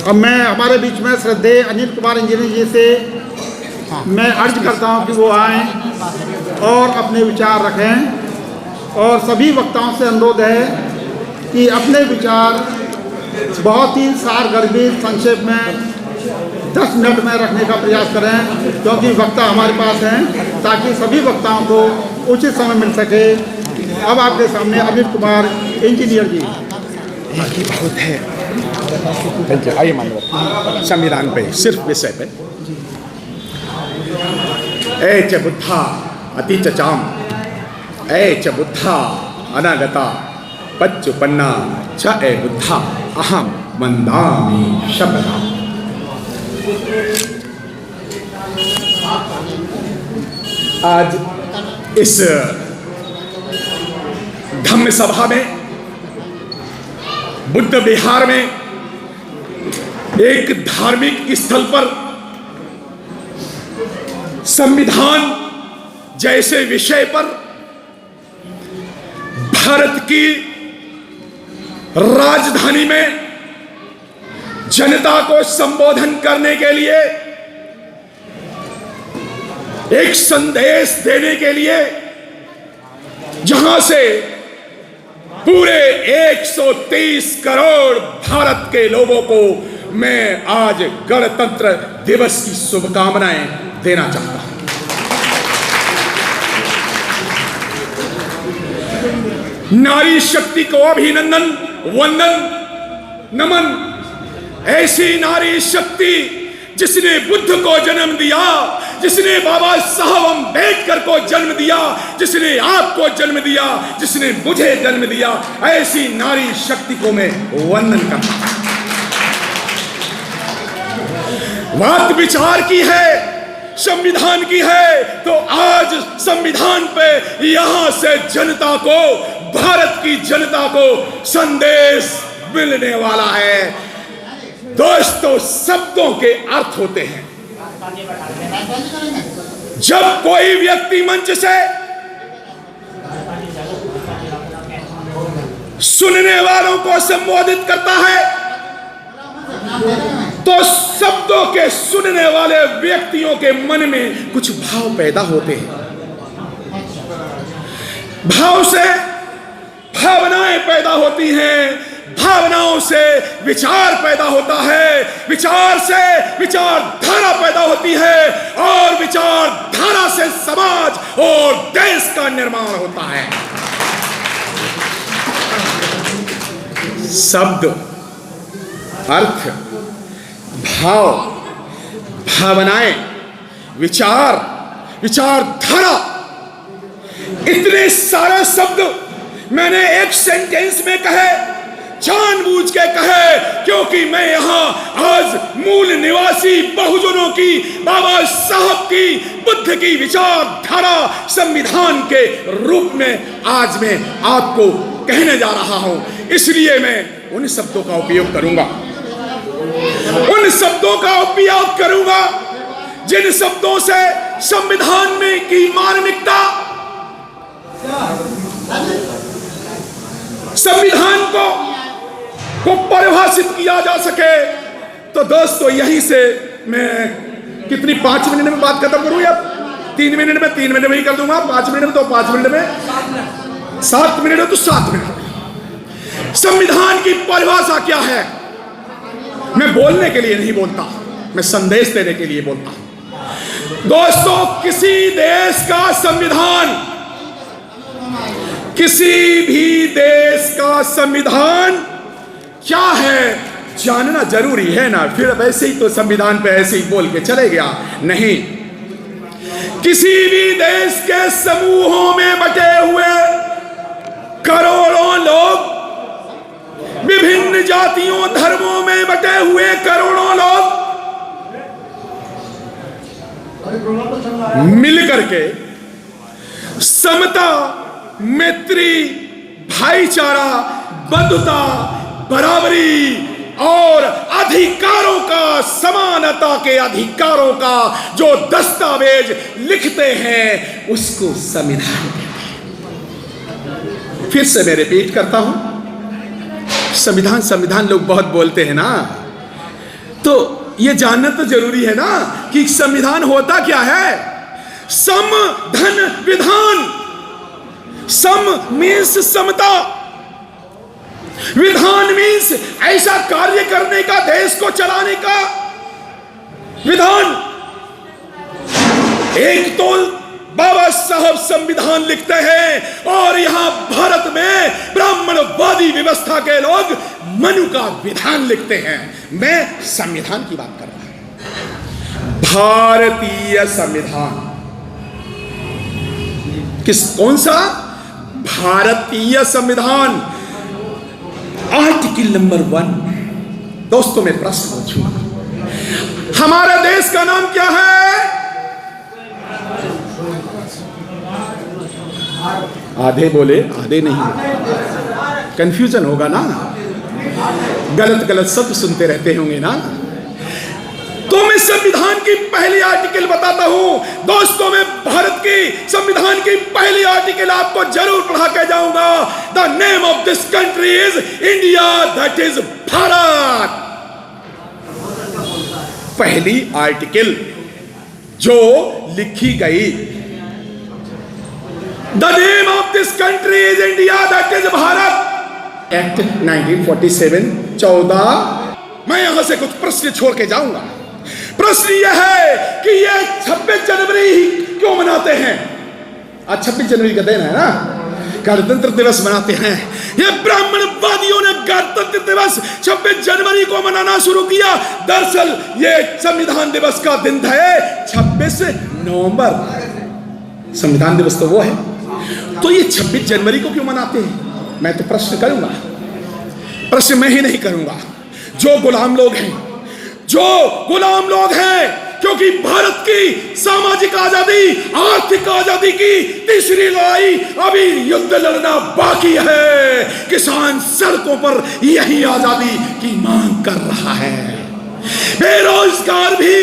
अब मैं हमारे बीच में श्रद्धेय अनिल कुमार इंजीनियर जी से मैं अर्ज करता हूं कि वो आएं और अपने विचार रखें, और सभी वक्ताओं से अनुरोध है कि अपने विचार बहुत ही सारगर्भित संक्षेप में 10 मिनट में रखने का प्रयास करें, क्योंकि वक्ता हमारे पास हैं, ताकि सभी वक्ताओं को उचित समय मिल सके। अब आपके सामने अनिल कुमार इंजीनियर जी। बहुत है, आइए मानव संविधान पे, सिर्फ विषय पे। ए च बुद्धा अति चचाम, ए च बुद्धा अनागता पच्चुपन्ना च ए बुद्धा अहम वंदामि शब्दा। आज इस धम्म सभा में बुद्ध विहार में एक धार्मिक स्थल पर संविधान जैसे विषय पर भारत की राजधानी में जनता को संबोधन करने के लिए, एक संदेश देने के लिए, जहां से पूरे 130 करोड़ भारत के लोगों को मैं आज गणतंत्र दिवस की शुभकामनाएं देना चाहता हूं। नारी शक्ति को अभिनंदन, वंदन, नमन। ऐसी नारी शक्ति जिसने बुद्ध को जन्म दिया, जिसने बाबा साहब अम्बेडकर को जन्म दिया, जिसने आपको जन्म दिया, जिसने मुझे जन्म दिया, ऐसी नारी शक्ति को मैं वंदन करता हूं। बात विचार की है, संविधान की है, तो आज संविधान पे यहां से जनता को, भारत की जनता को संदेश मिलने वाला है। दोस्तों, शब्दों के अर्थ होते हैं। जब कोई व्यक्ति मंच से सुनने वालों को संबोधित करता है तो शब्दों के सुनने वाले व्यक्तियों के मन में कुछ भाव पैदा होते हैं। भाव से भावनाएं पैदा होती हैं, भावनाओं से विचार पैदा होता है, विचार से विचारधारा पैदा होती है, और विचारधारा से समाज और देश का निर्माण होता है। शब्द, अर्थ, भाव, भावनाएं, विचार, विचारधारा, इतने सारे शब्द मैंने एक सेंटेंस में कहे जानबूझ के कहे, क्योंकि मैं यहां आज मूल निवासी बहुजनों की, बाबा साहब की, बुद्ध की विचारधारा संविधान के रूप में आज मैं आपको कहने जा रहा हूं। इसलिए मैं उन शब्दों का उपयोग करूंगा, उन शब्दों का उपयोग करूंगा जिन शब्दों से संविधान में की मार्मिकता, संविधान को परिभाषित किया जा सके। तो दोस्तों यहीं से मैं कितनी 5 मिनट में बात खत्म करूं या 3 मिनट में? 3 मिनट में ही कर दूंगा। 5 मिनट में तो 5 मिनट में, 7 मिनट में तो 7 मिनट में। संविधान की परिभाषा क्या है? मैं बोलने के लिए नहीं बोलता, मैं संदेश देने के लिए बोलता हूं। दोस्तों, किसी देश का संविधान, किसी भी देश का संविधान क्या है जानना जरूरी है ना। फिर वैसे ही तो संविधान पे ऐसे ही बोल के चले गया, नहीं। किसी भी देश के समूहों में बटे हुए करोड़ों लोग, विभिन्न जातियों धर्मों में बटे हुए करोड़ों लोग मिलकर के समता, मैत्री, भाईचारा, बंधुता, बराबरी और अधिकारों का, समानता के अधिकारों का जो दस्तावेज लिखते हैं उसको संविधान कहते हैं। फिर से मैं रिपीट करता हूं, संविधान संविधान लोग बहुत बोलते हैं ना, तो ये जानना तो जरूरी है ना कि संविधान होता क्या है। सम धन विधान, सम मीन्स समता, विधान मीन्स ऐसा कार्य करने का, देश को चलाने का विधान। एक तो बाबा साहब संविधान लिखते हैं और यहां भारत में ब्राह्मणवादी व्यवस्था के लोग मनु का विधान लिखते हैं। मैं संविधान की बात कर रहा हूं, भारतीय संविधान। कौन सा? भारतीय संविधान, आर्टिकल नंबर 1। दोस्तों मैं प्रश्न पूछूंगा, हमारे देश का नाम क्या है? आधे बोले, आधे नहीं, कंफ्यूजन होगा ना, गलत गलत शब्द सुनते रहते होंगे ना। तो मैं संविधान की पहली आर्टिकल बताता हूं। दोस्तों मैं भारत की संविधान की पहली आर्टिकल आपको जरूर पढ़ा के जाऊंगा। The name of this country is India, that is Bharat. पहली आर्टिकल जो लिखी गई, the name of this country is India, that is Bharat. Act 1947 14। मैं यहां से कुछ प्रश्न छोड़ के जाऊंगा। प्रश्न यह है कि ये 26 जनवरी क्यों मनाते हैं? आज 26 जनवरी का दिन है ना, गणतंत्र दिवस मनाते हैं। ये ब्राह्मणवादियों ने गणतंत्र दिवस 26 जनवरी को मनाना शुरू किया। दरअसल ये संविधान दिवस का दिन है 26 नवंबर। संविधान दिवस तो वो है, तो ये 26 जनवरी को क्यों मनाते हैं? मैं तो प्रश्न करूंगा। प्रश्न मैं ही नहीं करूंगा, जो गुलाम लोग हैं, जो गुलाम लोग हैं, क्योंकि भारत की सामाजिक आजादी, आर्थिक आजादी की तीसरी लड़ाई अभी युद्ध लड़ना बाकी है। किसान सड़कों पर यही आजादी की मांग कर रहा है, बेरोजगार भी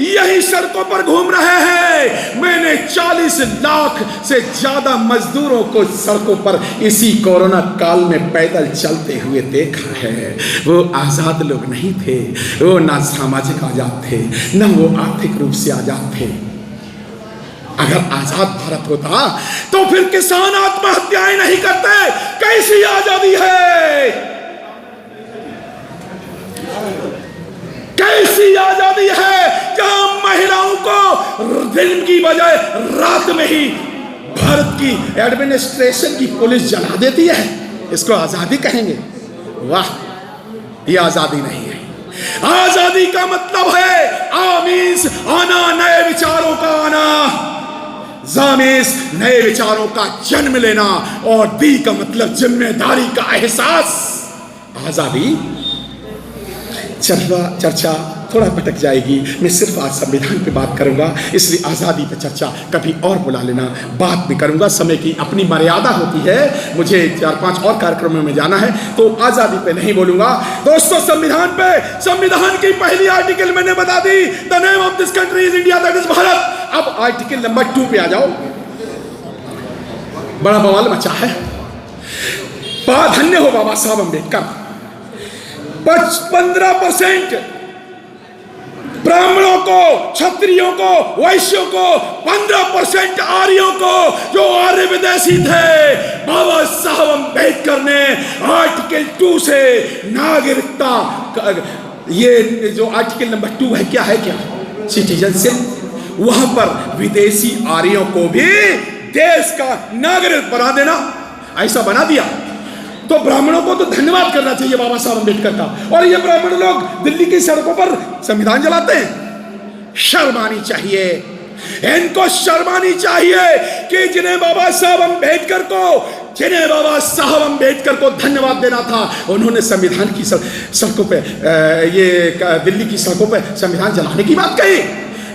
यही सड़कों पर घूम रहे हैं। मैंने 40 लाख से ज्यादा मजदूरों को सड़कों पर इसी कोरोना काल में पैदल चलते हुए देखा है। वो आजाद लोग नहीं थे, वो ना सामाजिक आजाद थे, न वो आर्थिक रूप से आजाद थे। अगर आजाद भारत होता तो फिर किसान आत्महत्याएं नहीं करते। कैसी आजादी है, कैसी आजादी है जहां महिलाओं को दिन की बजाय रात में ही भारत की एडमिनिस्ट्रेशन की पुलिस जला देती है। इसको आजादी कहेंगे? वाह, ये आजादी नहीं है। आजादी का मतलब है आमीस आना, नए विचारों का आना, जामेस नए विचारों का जन्म लेना, और दी का मतलब जिम्मेदारी का एहसास। आज़ादी चर्चा थोड़ा भटक जाएगी। मैं सिर्फ आज संविधान पे बात करूंगा, इसलिए आज़ादी पे चर्चा कभी और बुला लेना, बात भी करूंगा। समय की अपनी मर्यादा होती है, मुझे 4-5 और कार्यक्रमों में जाना है, तो आज़ादी पे नहीं बोलूंगा। दोस्तों, संविधान पे, संविधान की पहली आर्टिकल मैंने बता दी, the name of this country is India, that is Bharat. अब आर्टिकल नंबर 2 पे आ जाओ। बड़ा बवाल मचा है। धन्य हो बाबा साहब अम्बेडकर। 15% ब्राह्मणों को, क्षत्रियों को, वैश्यों को, 15% आर्यों को, जो आर्य विदेशी थे, बाबा साहब अम्बेडकर ने आर्टिकल 2 से नागरिकता, ये जो आर्टिकल नंबर 2 है, क्या है, क्या सिटीजनशिप, वहां पर विदेशी आर्यों को भी देश का नागरिक बना देना, ऐसा बना दिया। तो ब्राह्मणों को तो धन्यवाद करना चाहिए बाबा साहब अम्बेडकर का। और ये ब्राह्मण लोग दिल्ली की सड़कों पर संविधान जलाते हैं। शर्म आनी चाहिए, इनको शर्म आनी चाहिए कि जिन्हें बाबा साहब अम्बेडकर को धन्यवाद देना था, उन्होंने संविधान की सड़कों पे, ये दिल्ली की सड़कों पे संविधान जलाने की बात कही।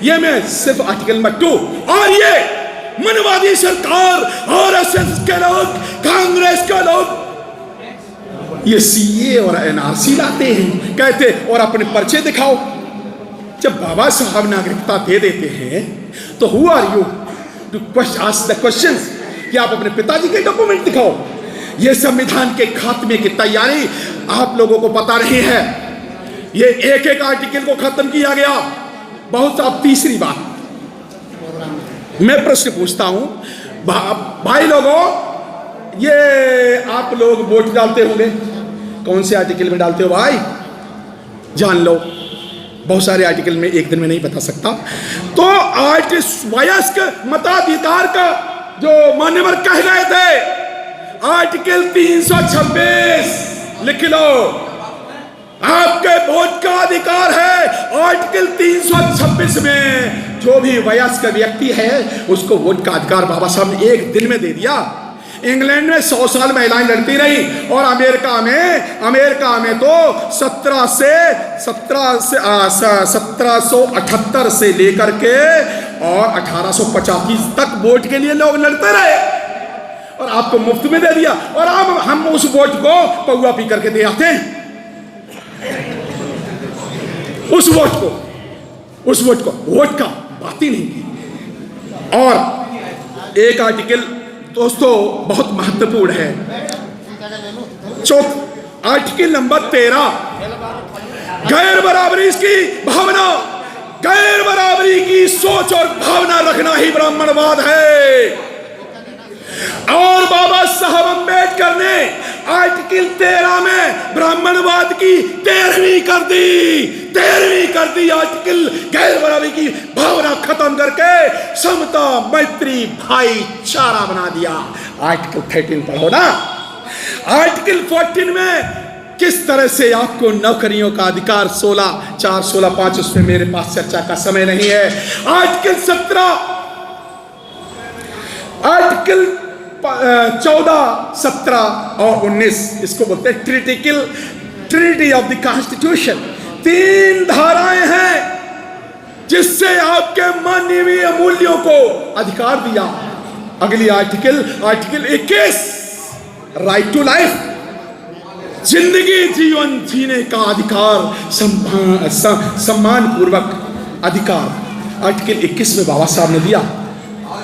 ये मैं सिर्फ आर्टिकल नंबर 2, और ये मनवादी सरकार, आरएसएस के लोग, कांग्रेस के लोग ये सीए और एनआरसी लाते हैं, कहते और अपने पर्चे दिखाओ। जब बाबा साहब नागरिकता दे देते हैं तो who are you to ask the questions कि आप अपने पिताजी के डॉक्यूमेंट दिखाओ। ये संविधान के खात्मे की तैयारी आप लोगों को पता नहीं है। ये एक आर्टिकल को खत्म किया गया। बहुत। अब तीसरी बात, मैं प्रश्न पूछता हूं भाई लोगों, ये आप लोग वोट डालते होंगे, कौन से आर्टिकल में डालते हो भाई, जान लो। बहुत सारे आर्टिकल में एक दिन में नहीं बता सकता। तो वयस्क मताधिकार का जो मान्यवर कह गए थे, आर्टिकल 326 लिख लो, आपके वोट का अधिकार है। आर्टिकल 326 में जो भी वयस्क व्यक्ति है उसको वोट का अधिकार बाबा साहब ने एक दिन में दे दिया। इंग्लैंड में 100 साल महिलाएं लड़ती रही, और अमेरिका में तो 1778 से लेकर के और 1885 तक वोट के लिए लोग लड़ते रहे, और आपको मुफ्त में दे दिया। और अब हम उस वोट को पौवा पी करके दे आते हैं। उस वोट को वोट का बात ही नहीं की। और एक आर्टिकल दोस्तों बहुत महत्वपूर्ण है, आर्टिकल नंबर 13, गैर बराबरी की भावना, गैर बराबरी की सोच और भावना रखना ही ब्राह्मणवाद है। और बाबा साहब अम्बेडकर ने आर्टिकल 13 में ब्राह्मणवाद की 13वीं कर दी आर्टिकल, गैर बराबरी की भावना खत्म करके समता, मैत्री, भाईचारा बना दिया। आर्टिकल 13 पढ़ो ना। आर्टिकल 14 में किस तरह से आपको नौकरियों का अधिकार, 16(4), 16(5), उसमें मेरे पास चर्चा का समय नहीं है। आर्टिकल 17, आर्टिकल 14, 17 और 19, इसको बोलते हैं ट्रिनिटी ऑफ द कॉन्स्टिट्यूशन। 3 धाराएं हैं जिससे आपके मानवीय मूल्यों को अधिकार दिया। अगली आर्टिकल 21, राइट टू लाइफ, जिंदगी जीवन जीने का अधिकार, सम्मान पूर्वक अधिकार। आर्टिकल 21 में बाबा साहब ने दिया।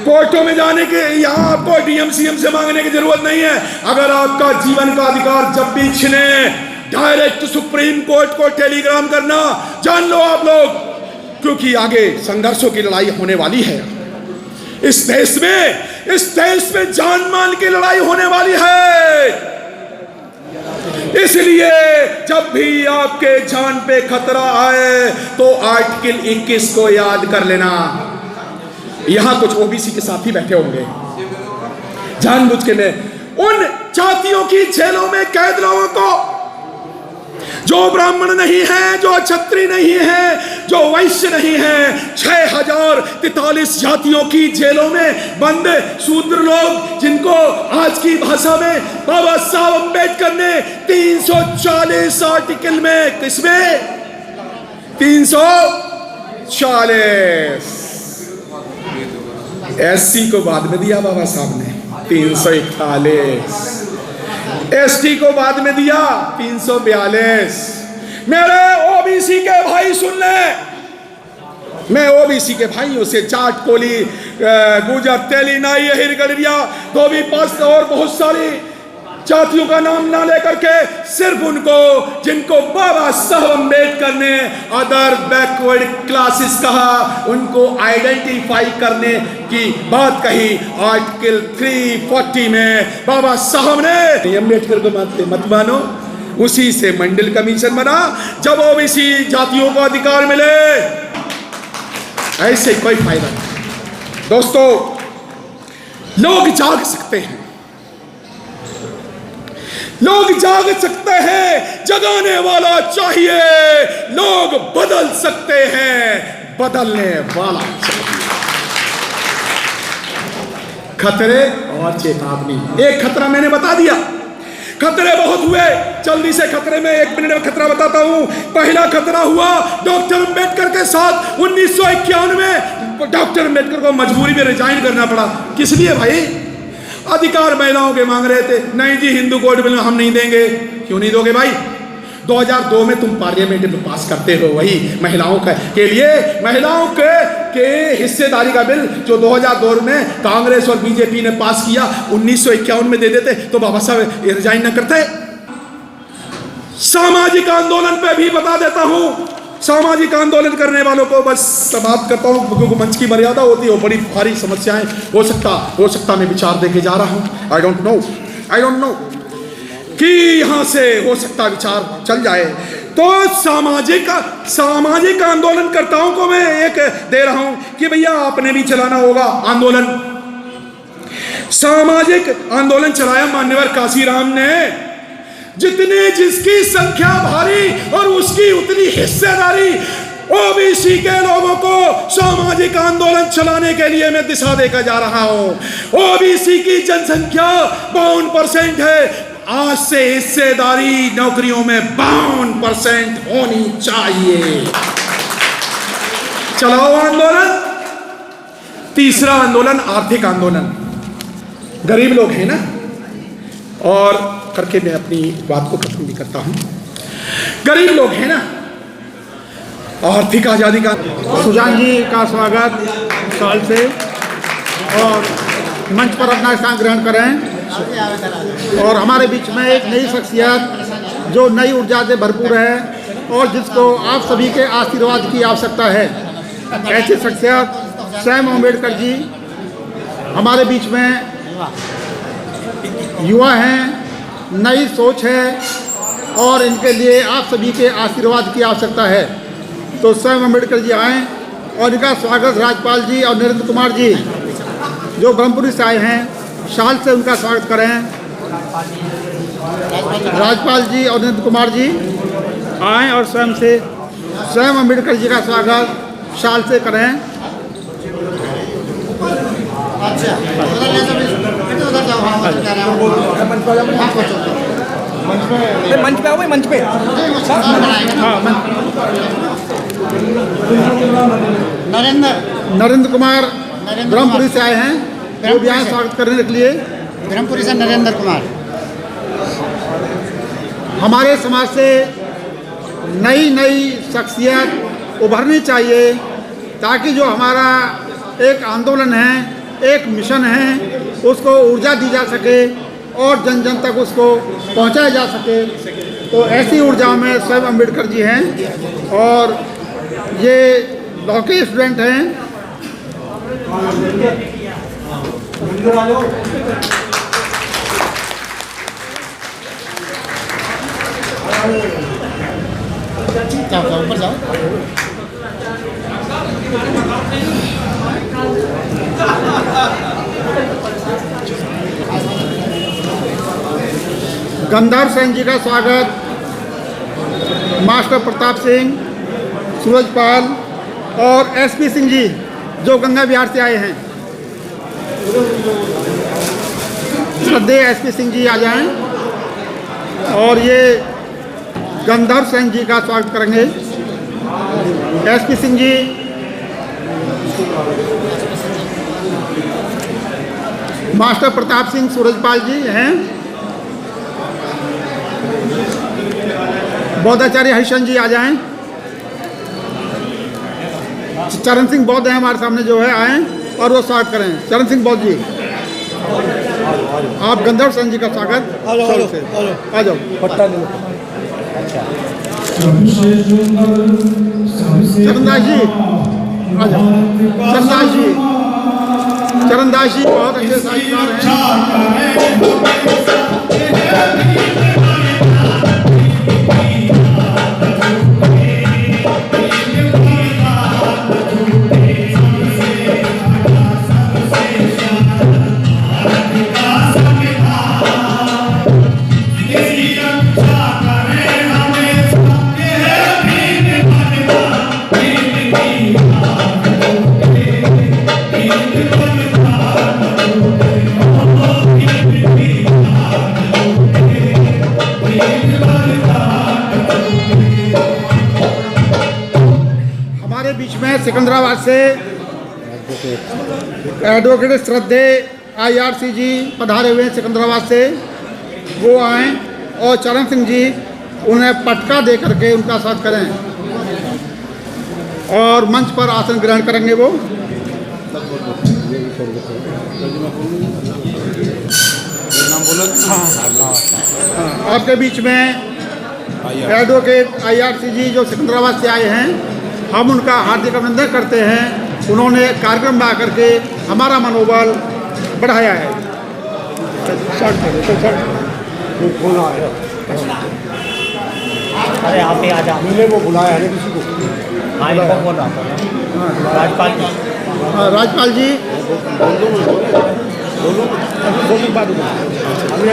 कोर्टों में जाने के, यहाँ आपको डीएम-सीएम से मांगने की जरूरत नहीं है। अगर आपका जीवन का अधिकार जब भी छिने, डायरेक्ट सुप्रीम कोर्ट को टेलीग्राम करना, जान लो आप लोग, क्योंकि आगे संघर्षों की लड़ाई होने वाली है। इस देश में जान मान की लड़ाई होने वाली है। इसलिए जब भी आपके जान पे खतरा आए तो आर्टिकल 21 को याद कर लेना। यहां कुछ ओबीसी के साथी बैठे होंगे, जानबूझ के मैं उन जातियों की जेलों में कैद लोगों को, जो ब्राह्मण नहीं है, जो क्षत्रिय नहीं है, जो वैश्य नहीं है, 6000 43 जातियों की जेलों में बंद शूद्र लोग, जिनको आज की भाषा में बाबा साहब अम्बेडकर ने 340 आर्टिकल में, किसमें 340, एससी को बाद में दिया बाबा साहब ने 341, एसटी को बाद में दिया 342। मेरे ओबीसी के भाई सुन ले, मैं ओबीसी के भाइयों से जाट, कोली, गुजर, तेली, नाई, अहिर, गडरिया, धोबी, पस्त और बहुत सारी जातियों का नाम ना लेकर के सिर्फ उनको जिनको बाबा साहब अम्बेडकर ने अदर बैकवर्ड क्लासेस कहा, उनको आइडेंटिफाई करने की बात कही। आर्टिकल 340 में बाबा साहब ने अम्बेडकर को मत मानो, उसी से मंडल कमीशन बना जब ओबीसी जातियों को अधिकार मिले। ऐसे कोई फायदा नहीं। दोस्तों, लोग जाग सकते हैं, लोग जाग सकते हैं, जगाने वाला चाहिए। लोग बदल सकते हैं, बदलने वाला चाहिए। खतरे और चेतावनी। एक खतरा मैंने बता दिया, खतरे बहुत हुए, जल्दी से खतरे में 1 मिनट में खतरा बताता हूं। पहला खतरा हुआ डॉक्टर अंबेडकर के साथ 1951 में। डॉक्टर अंबेडकर को मजबूरी में रिजाइन करना पड़ा। किस लिए भाई? अधिकार महिलाओं के मांग रहे थे। नहीं जी, हिंदू कोड बिल हम नहीं देंगे। क्यों नहीं दोगे भाई? 2002 में तुम पार्लियामेंट में पास करते हो वही महिलाओं के लिए, महिलाओं के हिस्सेदारी का बिल जो 2002 में कांग्रेस और बीजेपी ने पास किया, 1951 में दे देते तो बाबा साहब रिजाइन न करते। सामाजिक आंदोलन पे भी बता देता हूं, सामाजिक आंदोलन करने वालों को बस समाप्त करता हूं, क्योंकि मंच की मर्यादा होती है, बड़ी भारी समस्याएं हो सकता मैं विचार देके जा रहा हूं। आई डोंट नो कि यहां से हो सकता विचार चल जाए। तो सामाजिक आंदोलनकर्ताओं को मैं एक दे रहा हूं कि भैया आपने भी चलाना होगा आंदोलन। सामाजिक आंदोलन चलाया मान्यवर काशीराम ने। जिसकी संख्या भारी और उसकी उतनी हिस्सेदारी। ओबीसी के लोगों को सामाजिक आंदोलन चलाने के लिए मैं दिशा देकर जा रहा हूं। ओबीसी की जनसंख्या 52% है। आज से हिस्सेदारी नौकरियों में 52% होनी चाहिए। चलाओ आंदोलन। तीसरा आंदोलन आर्थिक आंदोलन। गरीब लोग हैं ना, और करके मैं अपनी बात को खत्म भी करता हूं। गरीब लोग हैं ना, आर्थिक आजादी का। सुजान जी का स्वागत साल से, और मंच पर अपना स्थान ग्रहण करें। और हमारे बीच में एक नई शख्सियत जो नई ऊर्जा से भरपूर है और जिसको आप सभी के आशीर्वाद की आवश्यकता है, ऐसी शख्सियत सैम अम्बेडकर जी हमारे बीच में युवा हैं, नई सोच है, और इनके लिए आप सभी के आशीर्वाद की आवश्यकता है। तो सैम अम्बेडकर जी आएँ और इनका स्वागत राज्यपाल जी और नरेंद्र कुमार जी जो ब्रह्मपुरी से आए हैं, शाल से उनका स्वागत करें। राज्यपाल जी और नरेंद्र कुमार जी आएँ और सैम अम्बेडकर जी का स्वागत शाल से करें। मंच पे आओ भाई, मंच पे। हाँ, नरेंद्र कुमार ब्रह्मपुरी से आए हैं, वो भी आए स्वागत करने के लिए। ब्रह्मपुरी से नरेंद्र कुमार। हमारे समाज से नई शख्सियत उभरनी चाहिए, ताकि जो हमारा एक आंदोलन है, एक मिशन है, उसको ऊर्जा दी जा सके और जन जन तक उसको पहुंचाया जा सके। तो ऐसी ऊर्जा में सैम अम्बेडकर जी हैं, और ये लॉ के स्टूडेंट हैं। ऊपर जाओ। गंधर्व सेन जी का स्वागत मास्टर प्रताप सिंह, सूरजपाल और एसपी सिंह जी जो गंगा विहार से आए हैं। श्रद्धेय एसपी सिंह जी आ जाएं और ये गंधर्व सेन जी का स्वागत करेंगे। एसपी सिंह जी, मास्टर प्रताप सिंह सूरजपाल जी हैं। बौद्धाचार्य हरिशंकर जी आ जाएं। चरण सिंह बौद्ध हैं हमारे सामने जो है, आए और वो स्वागत करें। चरण सिंह बौद्ध जी, आप गंधर्व सेन जी का स्वागत। आ जाओ। चरणदास जी आ जाओ। चरणदास जी बहुत अच्छे साहित्यकार हैं। सिकंदराबाद से एडवोकेट श्रद्धेय IRC जी पधारे हुए हैं सिकंदराबाद से, वो आए और चरण सिंह जी उन्हें पटका दे करके उनका स्वागत करें और मंच पर आसन ग्रहण करेंगे। वो आपके बीच में एडवोकेट IRC जी जो सिकंदराबाद से आए हैं, हम उनका हार्दिक अभिनंदन करते हैं। उन्होंने कार्यक्रम में आकर के हमारा मनोबल बढ़ाया है। अरे आप ही आ जाओ। मैंने वो बुलाया है किसी को। राजपाल जी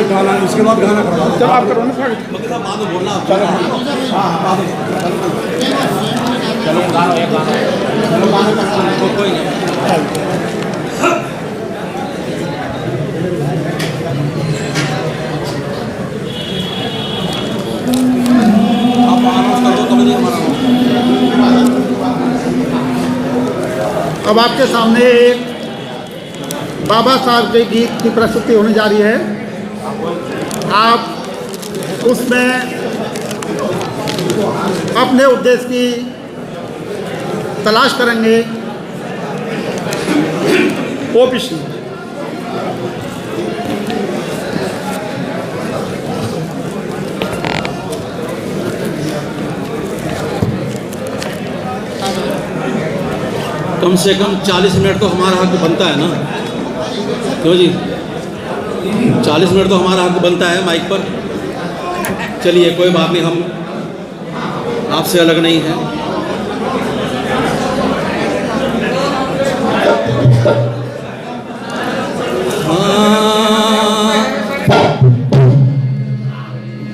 गाना, इसके बाद गाना करो। चलो आप करो ना। चलो गाना एक गाना कोई नहीं। अब आपके सामने एक बाबा साहब के गीत की प्रस्तुति होने जा रही है। आप उसमें अपने उद्देश्य की तलाश करेंगे। ओपी सिंह। कम से कम 40 मिनट तो हमारा हक बनता है ना, क्यों जी? 40 मिनट तो हमारा हक बनता है माइक पर। चलिए कोई बात नहीं, हम आपसे अलग नहीं हैं।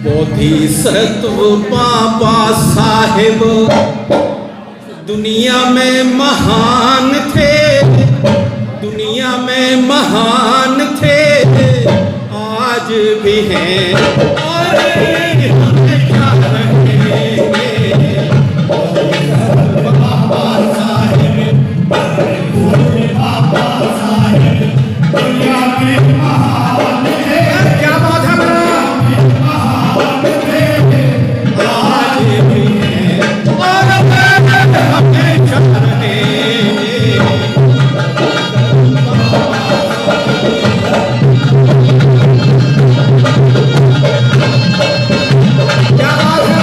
बोधिसत्व पापा साहेब दुनिया में महान थे, दुनिया में महान थे, आज भी हैं और हमेशा रहेंगे। बाबा साहेब, बाबा साहेब दुनिया में महान थे। क्या बात है मेरा? महान थे, आज भी हैं और हमेशा रहेंगे। क्या बात है?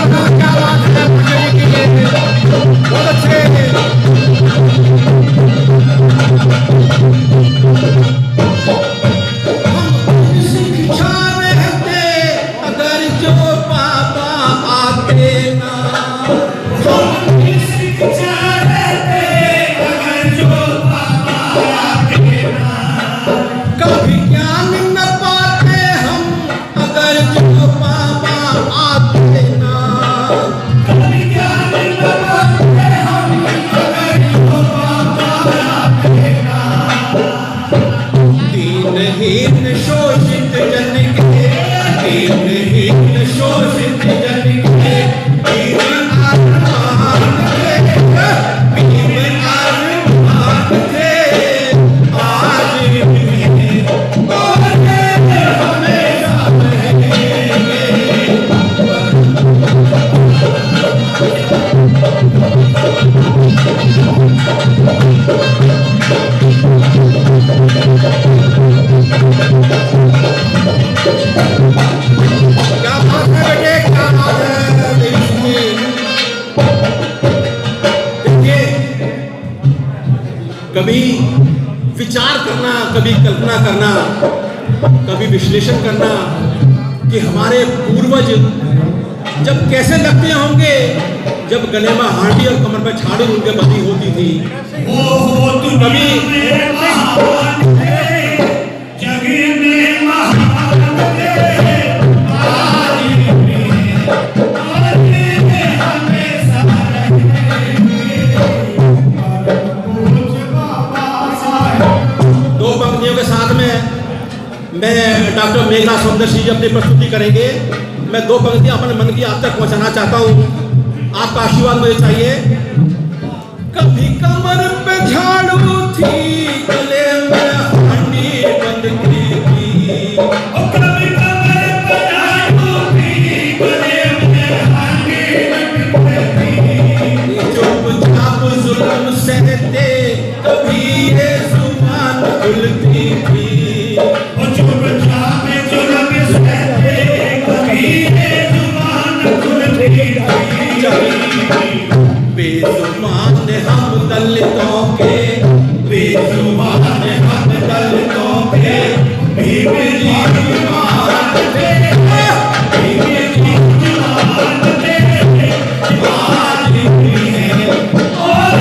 दीनहीन शोषित जन के, दीनहीन शोषित जन के भीम अरमान थे, भीम अरमान थे, आज भी हैं और हमेशा रहेंगे। क्या बात है बेटे, क्या बात है देश की। देखिए, कभी विचार करना, कभी कल्पना करना, कभी विश्लेषण करना कि हमारे पूर्वज जब कैसे लगते होंगे जब गले में हांडी और कमर में छाड़ी उनके बंधी होती थी। कभी दो पंक्तियों के साथ में मैं डॉक्टर मेघना सुंदर जी अपनी प्रस्तुति करेंगे। मैं दो पंक्तियां अपने मन की आप तक पहुंचाना चाहता हूं। आपका आशीर्वाद मुझे चाहिए। कभी कमर पे झाड़ू थी, गले में हांडी बंधती थी, कभी कमर पे झाड़ू थी, गले में हांडी बंधती थी, चुपचाप जुल्म सहते कभी ये जुबान खुलती थी, चुपचाप जुल्म सहते कभी ये जुबान खुलती थी। बेजुबान हम दलितों के, बेजुबान हम दलितों के भीम जी जुबान थे, भीम जी जुबान थे, आज भी हैं और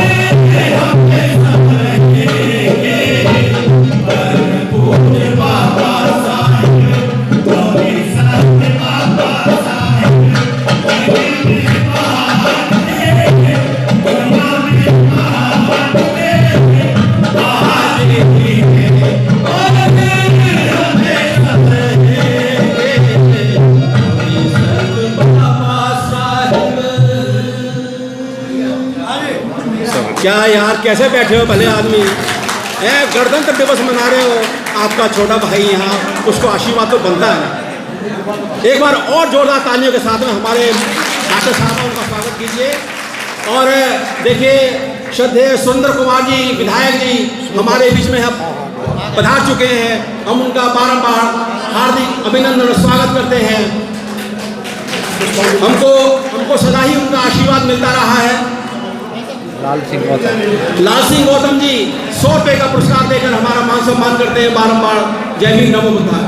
हमेशा रहेंगे। परम पूज्य बाबा साहेब, गोविंद संत बाबा साहेब, क्या यार, कैसे बैठे हो भले आदमी, गणतंत्र दिवस मना रहे हो, आपका छोटा भाई यहाँ, उसको आशीर्वाद तो बनता है ना। एक बार और जोरदार तालियों के साथ में हमारे डॉक्टर साहब उनका स्वागत कीजिए। और देखिए, श्रद्धेय सुरेंद्र कुमार जी विधायक जी हमारे बीच में अब पधार चुके हैं। हम उनका बारंबार हार्दिक अभिनंदन और स्वागत करते हैं। हमको सदा ही उनका आशीर्वाद मिलता रहा है। लाल सिंह गौतम जी 100 रुपये का पुरस्कार देकर हमारा मान सम्मान करते हैं बारंबार। जय भीम, नमो बुद्धाय।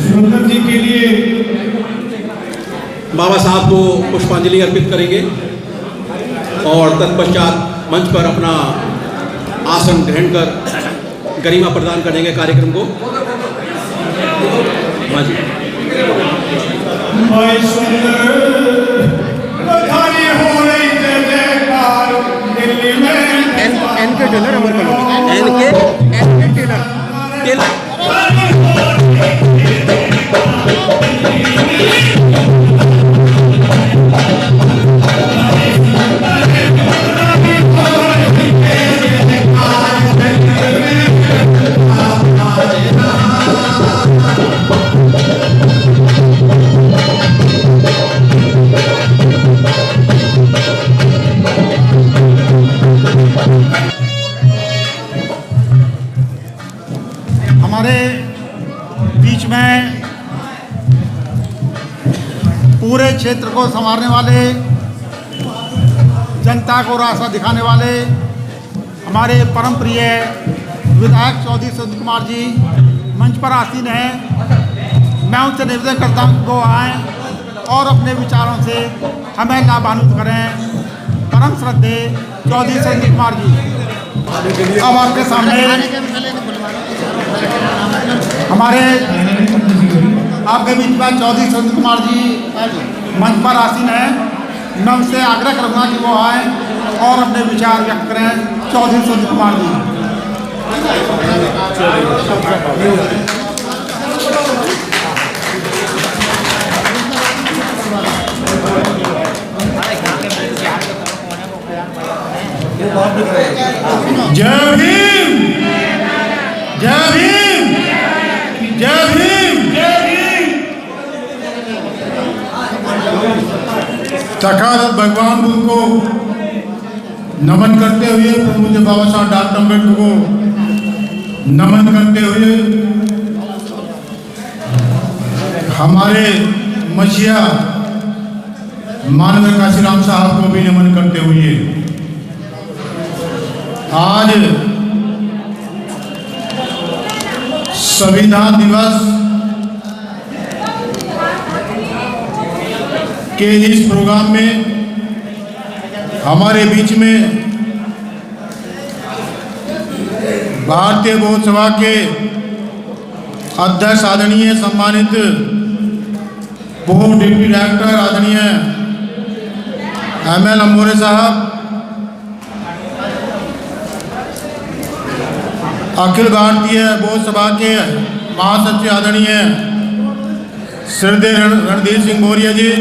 सुंदर जी के लिए बाबा साहब को पुष्पांजलि अर्पित करेंगे और तत्पश्चात मंच पर अपना आसन ग्रहण कर गरिमा प्रदान करेंगे कार्यक्रम को। एनके टेलर अमर कॉलोनी, एनके टेलर हमारे बीच में पूरे क्षेत्र को संवारने वाले, जनता को रास्ता दिखाने वाले हमारे परम प्रिय विधायक चौधरी सुरेंद्र कुमार जी मंच पर आसीन हैं। मैं उनसे निवेदन करता हूँ कि वो आएँ और अपने विचारों से हमें लाभान्वित करें। परम श्रद्धेय चौधरी सुरेंद्र कुमार जी, अब आपके सामने हमारे आपके बीच में चौधरी सुरेंद्र कुमार जी मंच पर आसीन हैं। मैं उनसे आग्रह करूँगा कि वो आएँ और अपने विचार व्यक्त करें। चौधरी संजीव कुमार जी। जय भीम, जय भीम, जय भीम, जय भीम। तथागत भगवान बुद्ध को नमन करते हुए, मुझे बाबा साहब डॉक्टर अम्बेडकर को नमन करते हुए, हमारे मसीहा मानव काशीराम साहब को भी नमन करते हुए आज संविधान दिवस के इस प्रोग्राम में हमारे बीच में भारतीय बौद्ध सभा के अध्यक्ष आदरणीय सम्मानित पूर्व डिप्टी डायरेक्टर आदरणीय ML अम्बोरे साहब, अखिल भारतीय बौद्ध सभा के महासचिव आदरणीय श्रद्धेय रणधीर सिंह मौर्य जी,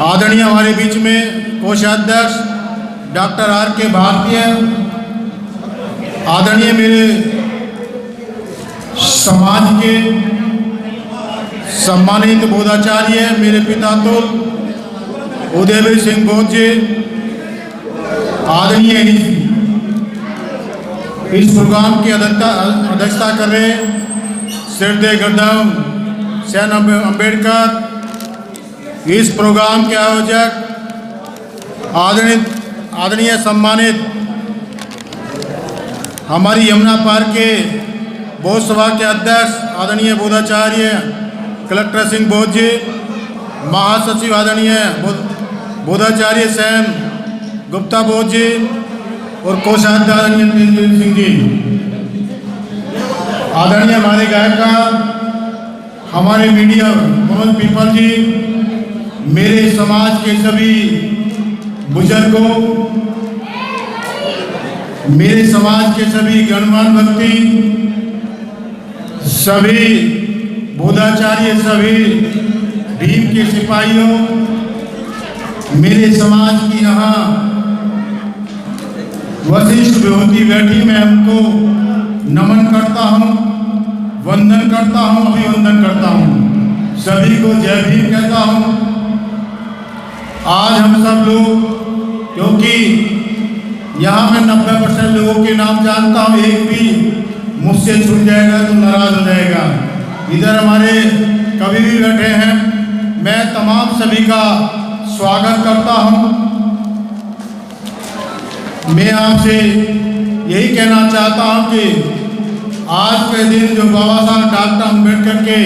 आदरणीय हमारे बीच में कोषाध्यक्ष डॉक्टर RK भारतीय, आदरणीय मेरे समाज के सम्मानित बोधाचार्य मेरे पिता तुल उदयवीर सिंह बौद्ध जी, आदरणीय इस प्रोग्राम की अध्यक्षता कर रहे श्रद्धेय गौतम सेन अम्बेडकर, इस प्रोग्राम के आयोजक आदरणीय सम्मानित हमारी यमुना पार्क के बौद्ध सभा के अध्यक्ष आदरणीय बोधाचार्य कलेक्टर सिंह बौद्ध जी, महासचिव आदरणीय बोधाचार्य सेन गुप्ता बौद्ध जी और कोषाध्यक्ष आदरणीय तेजवीर सिंह जी, आदरणीय हमारे गायकार, हमारे मीडिया कॉमन पीपल जी, मेरे समाज के सभी बुजुर्गों, मेरे समाज के सभी गणमान्य व्यक्ति, सभी बोधाचार्य, सभी भीम के सिपाहियों, मेरे समाज की यहाँ वशिष्ठ विभूति बैठी, मैं उनको नमन करता हूँ, वंदन करता हूँ, अभिवंदन करता हूँ, सभी को जय भीम कहता हूँ। आज हम सब लोग, क्योंकि यहाँ मैं 90% लोगों के नाम जानता हूँ, एक भी मुझसे छूट जाएगा तो नाराज हो जाएगा। इधर हमारे कवि भी बैठे हैं, मैं तमाम सभी का स्वागत करता हूँ। मैं आपसे यही कहना चाहता हूँ कि आज के दिन जो बाबा साहब डॉक्टर अम्बेडकर के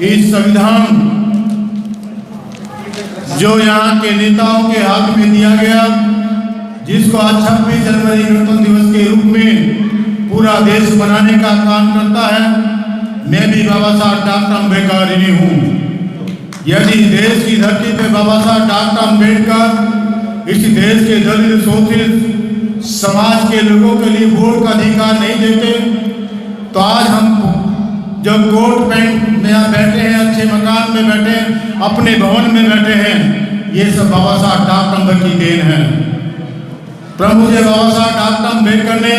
इस संविधान जो यहाँ के नेताओं के हाथ में दिया गया, जिसको आज 26 जनवरी गणतंत्र दिवस के रूप में पूरा देश बनाने का काम करता है, मैं भी बाबा साहब डॉक्टर अम्बेडकर ऋणी हूँ। यदि देश की धरती पे बाबा साहब डॉक्टर अम्बेडकर इस देश के दलित शोषित समाज के लोगों के लिए वोट का अधिकार नहीं देते, तो आज हम जब कोट पैंट में यहाँ बैठे हैं, अच्छे मकान में बैठे हैं, अपने भवन में बैठे हैं, ये सब बाबा साहब डॉक्टर अम्बेडकर की देन है। प्रभु जी बाबा साहब डॉक्टर अम्बेडकर ने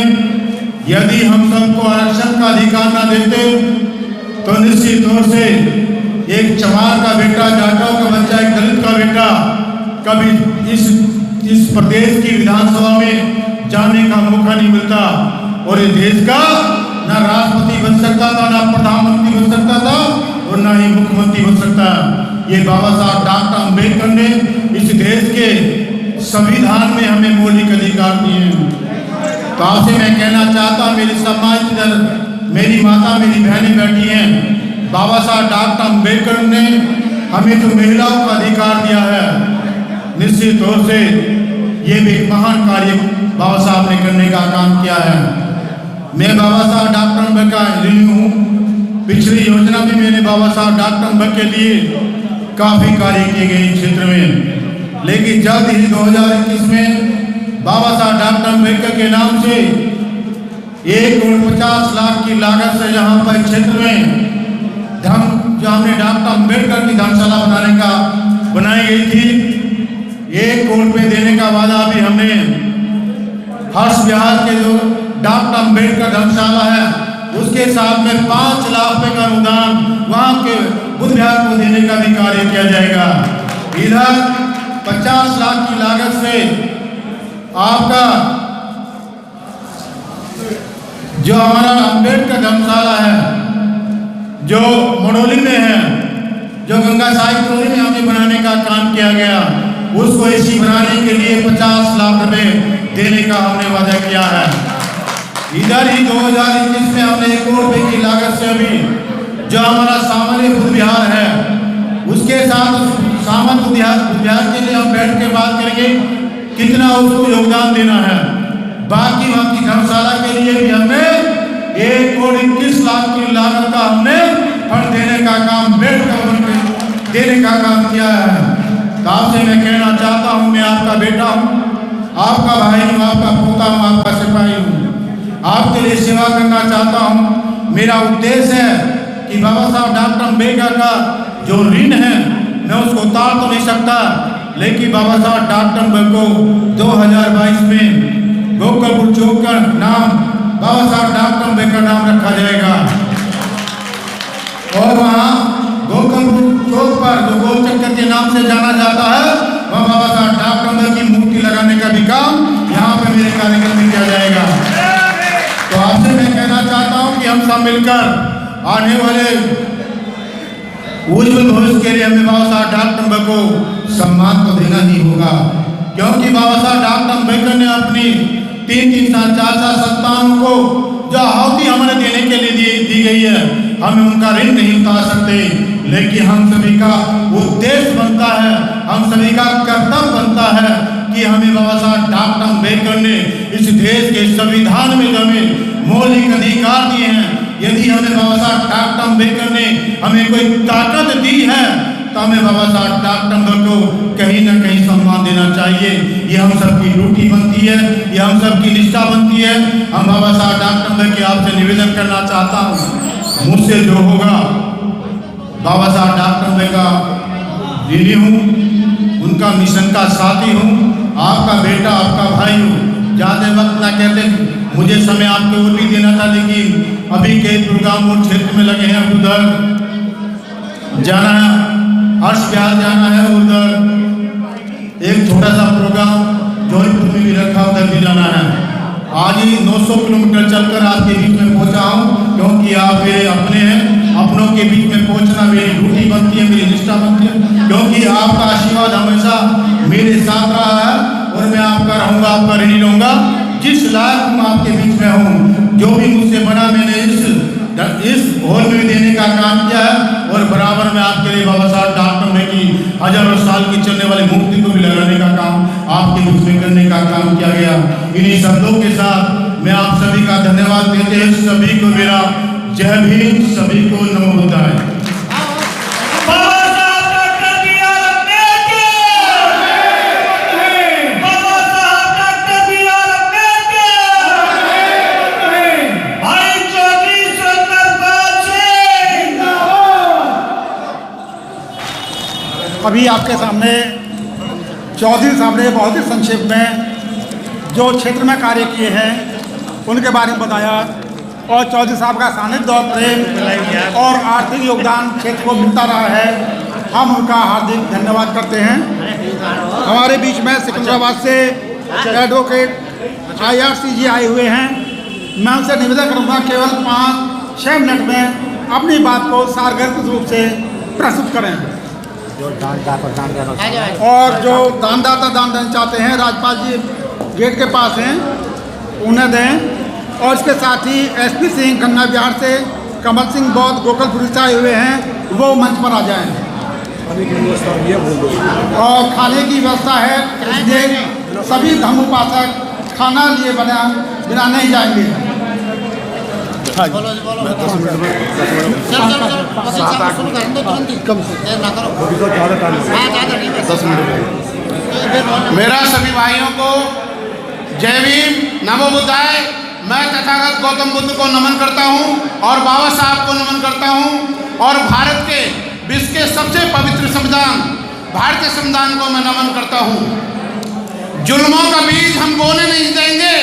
यदि हम सबको आरक्षण का अधिकार ना देते तो निश्चित तौर से एक चमार का बेटा, जाटों का बच्चा, एक दलित का बेटा कभी इस प्रदेश की विधानसभा में जाने का मौका नहीं मिलता, और इस देश का ना राष्ट्रपति बन सकता था, ना प्रधानमंत्री बन सकता था, और ना ही मुख्यमंत्री बन सकता। ये बाबा साहब डॉक्टर अम्बेडकर ने इस देश के संविधान में हमें मौलिक अधिकार दिए हैं। तो आपसे मैं कहना चाहता, मेरी समाज इधर मेरी माता, मेरी बहनें बैठी हैं, बाबा साहब डॉक्टर अम्बेडकर ने हमें जो महिलाओं का अधिकार दिया है, निश्चित तौर से ये भी एक महान कार्य बाबा साहब ने करने का काम किया है। मैं बाबा साहब डॉक्टर अम्बेडकर ऋणी हूँ। पिछली योजना में मैंने बाबा साहब डॉक्टर अम्बेडकर के लिए काफ़ी कार्य किए गए इस क्षेत्र में। लेकिन जल्द ही 2021 में बाबा साहब डॉक्टर अम्बेडकर के नाम से 1,50,00,000 की लागत से यहाँ पर क्षेत्र में जो हमने डॉक्टर अम्बेडकर की धर्मशाला बनाई गई थी, 1 करोड़ रुपये देने का वादा भी हमने हर्ष विहार के जो डॉक्टर अम्बेडकर धर्मशाला है उसके साथ में 5 लाख रुपये का अनुदान वहाँ के बुद्ध विहार को देने का भी कार्य किया जाएगा। इधर 50 लाख की लागत से आपका जो हमारा अम्बेडकर धर्मशाला है जो मड़ोली में है, जो गंगा साहिब कॉलोनी में हमने बनाने का काम किया गया, उसको ऐसी बनाने के लिए 50 लाख रुपए देने का हमने वादा किया है। इधर ही 2021 में हमने 1 करोड़ रुपए की लागत से अभी जो हमारा सामान्य बुद्ध विहार है उसके साथ सामान्य बुद्ध विहार के लिए हम बैठ के बात करेंगे कितना उसको योगदान देना है। बाकी वहाँ की धर्मशाला के लिए भी हमने 1,21,00,000 की लागत का हमने फंड देने का काम देने का काम किया है। तो आपसे मैं कहना चाहता हूँ, मैं आपका बेटा हूँ, आपका भाई हूँ, आपका पोता हूँ, आपका सिपाही हूँ, आपके लिए सेवा करना चाहता हूँ। मेरा उद्देश्य है कि बाबा साहब डॉक्टर अम्बेडकर का जो ऋण है मैं उसको उतार तो नहीं सकता, लेकिन बाबा साहब डॉक्टर अम्बेडकर को 2022 में गोकलपुर चौक का नाम बाबा साहब डॉक्टर अम्बेडकर नाम रखा जाएगा और वहाँ गोकलपुर चौक पर जो गोल चक्कर के नाम से जाना जाता है वहाँ बाबा साहब डॉक्टर अम्बेडकर की मूर्ति लगाने का भी काम यहाँ पे मेरे कार्यक्रम में किया जाएगा। तो आपसे मैं कहना चाहता हूँ कि हम सब मिलकर आने वाले उज्जवल भविष्य के लिए हमें बाबा साहब डॉक्टर अम्बेडकर को सम्मान तो देना ही होगा, क्योंकि बाबा साहब डॉक्टर अम्बेडकर ने अपनी 3 साल 4 साल संतानों को जो आहुति हमें देने के लिए दी गई है, हमें उनका ऋण नहीं उतार सकते, लेकिन हम सभी का उद्देश्य बनता है, हम सभी का कर्तव्य बनता है कि हमें बाबा साहब डॉक्टर अम्बेडकर ने इस देश के संविधान में जो हमें मौलिक अधिकार दिए हैं, यदि हमें बाबा साहब डॉक्टर अम्बेडकर ने हमें कोई ताकत दी है तो हमें बाबा साहब डॉक्टर अम्बेडकर को कहीं ना कहीं सम्मान देना चाहिए। ये हम सबकी ड्यूटी बनती है, ये हम सबकी निष्ठा बनती है। हम बाबा साहब डॉक्टर अम्बेडकर के आपसे निवेदन करना चाहता हूँ, मुझसे जो होगा बाबा साहब डॉक्टर अम्बेडकर का ऋणी हूँ, उनका मिशन का साथी हूँ, आपका बेटा आपका भाई हूँ। ज़्यादा वक्त ना कहते, मुझे समय आपको और भी देना था, लेकिन अभी के प्रोग्राम और क्षेत्र में लगे हैं, उधर जाना है, हर्ष विहार जाना है, उधर एक छोटा सा प्रोग्राम जौनपुर में भी रखा, उधर भी जाना है। आज ही 900 किलोमीटर चलकर आपके बीच में पहुंचा हूं, क्योंकि आप मेरे अपने हैं, अपनों के बीच में पहुंचना मेरी ड्यूटी बनती है, मेरी निष्ठा बनती है, क्योंकि आपका आशीर्वाद हमेशा मेरे साथ रहा है और मैं आपका रहूँगा, आपका ऋणी रहूँगा। जिस लायक मैं आपके बीच में हूँ, जो भी मुझसे बना मैंने इस हॉल में देने का काम किया है और बराबर में आपके लिए बाबा साहब डॉक्टर अम्बेडकर की हजारों साल की चलने वाली मूर्ति को भी लगाने का काम आपके बीच में करने का काम किया गया। इन्हीं शब्दों के साथ मैं आप सभी का धन्यवाद देते हैं। सभी को मेरा जय भीम, सभी को नमो बुद्धाय। अभी आपके सामने चौधरी साहब ने बहुत ही संक्षेप में जो क्षेत्र में कार्य किए हैं उनके बारे में बताया और चौधरी साहब का सानिध्य और प्रेम और आर्थिक योगदान क्षेत्र को मिलता रहा है। हम उनका हार्दिक धन्यवाद करते हैं। हमारे बीच में सिकंदराबाद से एडवोकेट IRCG आए हुए हैं। मैं उनसे निवेदन करूँगा केवल 5-6 मिनट में अपनी बात को सारगर्भित रूप से प्रस्तुत करें और जो दानदाता दान देना चाहते हैं राजपाल जी गेट के पास हैं, उन्हें दें। और इसके साथ ही SP सिंह गन्ना बिहार से, कमल सिंह बौद्ध गोकलपुर से आए हुए हैं, वो मंच पर आ जाएं। और खाने की व्यवस्था है, इसलिए सभी धर्म उपासक खाना लिए बिना नहीं जाएंगे। मेरा सभी भाइयों को जय भीम, नमो बुद्धाय। मैं तथागत गौतम बुद्ध को नमन करता हूं और बाबा साहब को नमन करता हूं और भारत के विश्व के सबसे पवित्र संविधान भारतीय संविधान को मैं नमन करता हूं। जुल्मों का बीज हम बोने नहीं देंगे,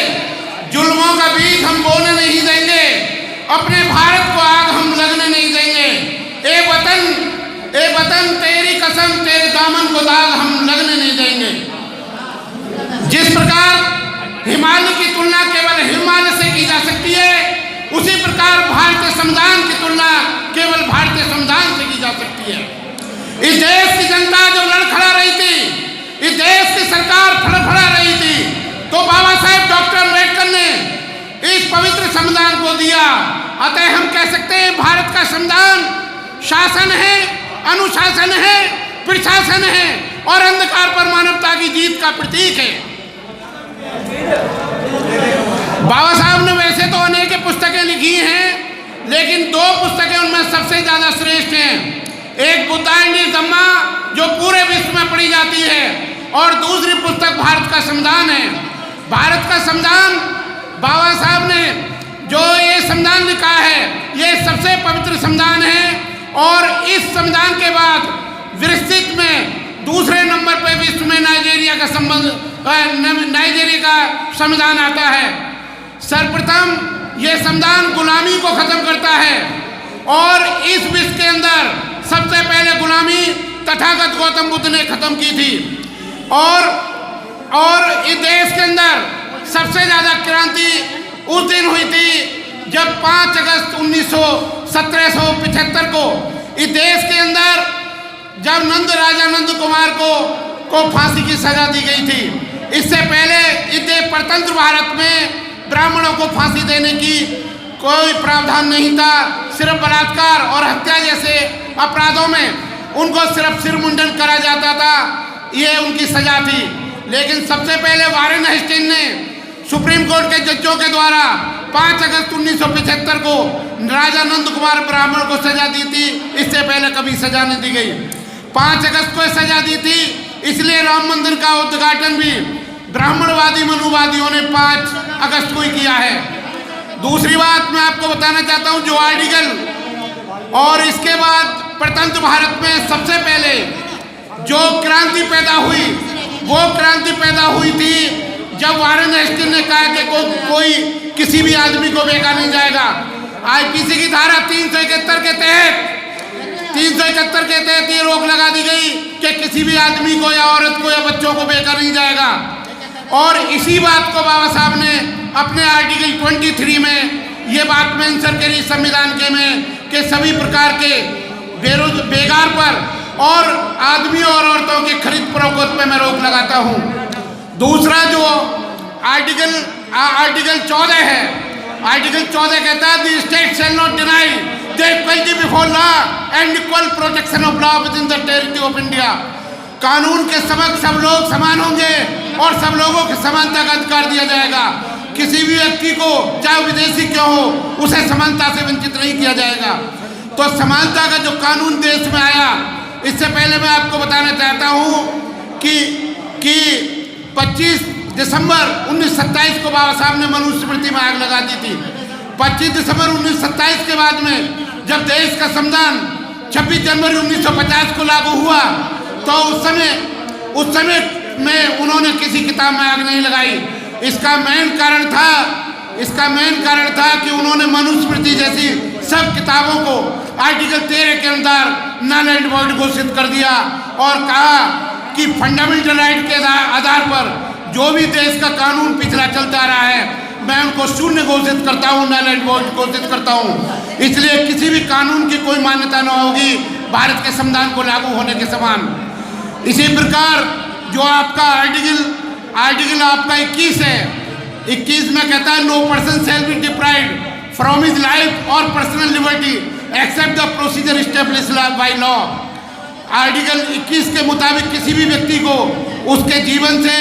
जुल्मों का बीज हम बोने नहीं देंगे, अपने भारत को आग हम लगने नहीं देंगे। ए वतन तेरी कसम, तेरे दामन को दाग हम लगने नहीं देंगे। जिस प्रकार हिमालय की तुलना केवल हिमालय से की जा सकती है, उसी प्रकार भारतीय संविधान की तुलना केवल भारतीय संविधान से की जा सकती है। इस देश की जनता जो लड़खड़ा रही थी, इस देश की सरकार फड़फड़ा रही थी, तो बाबा साहेब डॉक्टर अम्बेडकर ने इस पवित्र संविधान को दिया। अतः हम कह सकते हैं भारत का संविधान शासन है, अनुशासन है, प्रशासन है और अंधकार पर मानवता की जीत का प्रतीक है। बाबा साहब ने वैसे तो अनेक पुस्तकें लिखी हैं, लेकिन दो पुस्तकें उनमें सबसे ज्यादा श्रेष्ठ हैं। एक बुद्धा एंड धम्मा जो पूरे विश्व में पढ़ी जाती है और दूसरी पुस्तक भारत का संविधान है। भारत का संविधान बाबा साहब ने जो ये संविधान लिखा है, ये सबसे पवित्र संविधान है और इस संविधान के बाद विस्तृत में दूसरे नंबर पर विश्व में नाइजीरिया का संविधान आता है। सर्वप्रथम ये संविधान गुलामी को खत्म करता है और इस विश्व के अंदर सबसे पहले गुलामी तथागत गौतम बुद्ध ने खत्म की थी और इस देश के अंदर सबसे ज्यादा क्रांति उस दिन हुई थी जब 5 अगस्त 1775 को इस देश के अंदर जब राजा नंद कुमार को फांसी की सजा दी गई थी। इससे पहले इस स्वतंत्र भारत में ब्राह्मणों को फांसी देने की कोई प्रावधान नहीं था। सिर्फ बलात्कार और हत्या जैसे अपराधों में उनको सिर्फ सिर मुंडन करा जाता था, ये उनकी सजा थी। लेकिन सबसे पहले वारेन हेस्टिंग्स ने सुप्रीम कोर्ट के जजों के द्वारा 5 अगस्त 1975 को राजा नंद कुमार ब्राह्मण को सजा दी थी। इससे पहले कभी सजा नहीं दी गई। 5 अगस्त को सजा दी थी, इसलिए राम मंदिर का उद्घाटन भी ब्राह्मणवादी मनुवादियों ने 5 अगस्त को ही किया है। दूसरी बात मैं आपको बताना चाहता हूं, जो आर्टिकल और इसके बाद स्वतंत्र भारत में सबसे पहले जो क्रांति पैदा हुई, वो क्रांति पैदा हुई थी जब वारेन हेस्टिंग्स ने कहा कि कोई किसी भी आदमी को बेचा नहीं जाएगा। आईपीसी की धारा 371 के तहत ये रोक लगा दी गई कि किसी भी आदमी को या औरत को या बच्चों को बेचा नहीं जाएगा। और इसी बात को बाबा साहब ने अपने आर्टिकल 23 में ये बात मेंशन करी संविधान के में कि सभी प्रकार के बेकार पर और आदमियों और औरतों के खरीद फरोख्त पे मैं रोक लगाता हूँ। दूसरा जो आर्टिकल 14 है, आर्टिकल 14 कहता है the state shall not deny the equality before law and equal protection of law with in the territory of India. कानून के समक्ष सब लोग समान होंगे और सब लोगों को समानता का अधिकार दिया जाएगा। किसी भी व्यक्ति को चाहे विदेशी क्यों हो, उसे समानता से वंचित नहीं किया जाएगा। तो समानता का जो कानून देश में आया, इससे पहले मैं आपको बताना चाहता हूँ कि 25 दिसंबर 1927 को बाबा साहब ने मनुस्मृति में आग लगा दी थी। 25 दिसंबर 1927 के बाद में जब देश का संविधान 26 जनवरी 1950 को लागू हुआ, तो उस समय में उन्होंने किसी किताब में आग नहीं लगाई। इसका मेन कारण था कि उन्होंने मनुस्मृति जैसी सब किताबों को आर्टिकल 13 के अंदर नल एंड वॉइड घोषित कर दिया और कहा कि फंडामेंटल राइट के आधार पर जो भी देश का कानून पिछड़ा चलता रहा है, मैं उनको शून्य घोषित करता हूँ, नल एंड वॉइड घोषित करता हूँ। इसलिए किसी भी कानून की कोई मान्यता न होगी भारत के संविधान को लागू होने के समान। इसी प्रकार जो आपका आर्टिकल आपका 21 है, 21 में कहता है no person shall be deprived from his life और personal liberty except the procedure established by law. Article 21 के मुताबिक किसी भी व्यक्ति को उसके जीवन से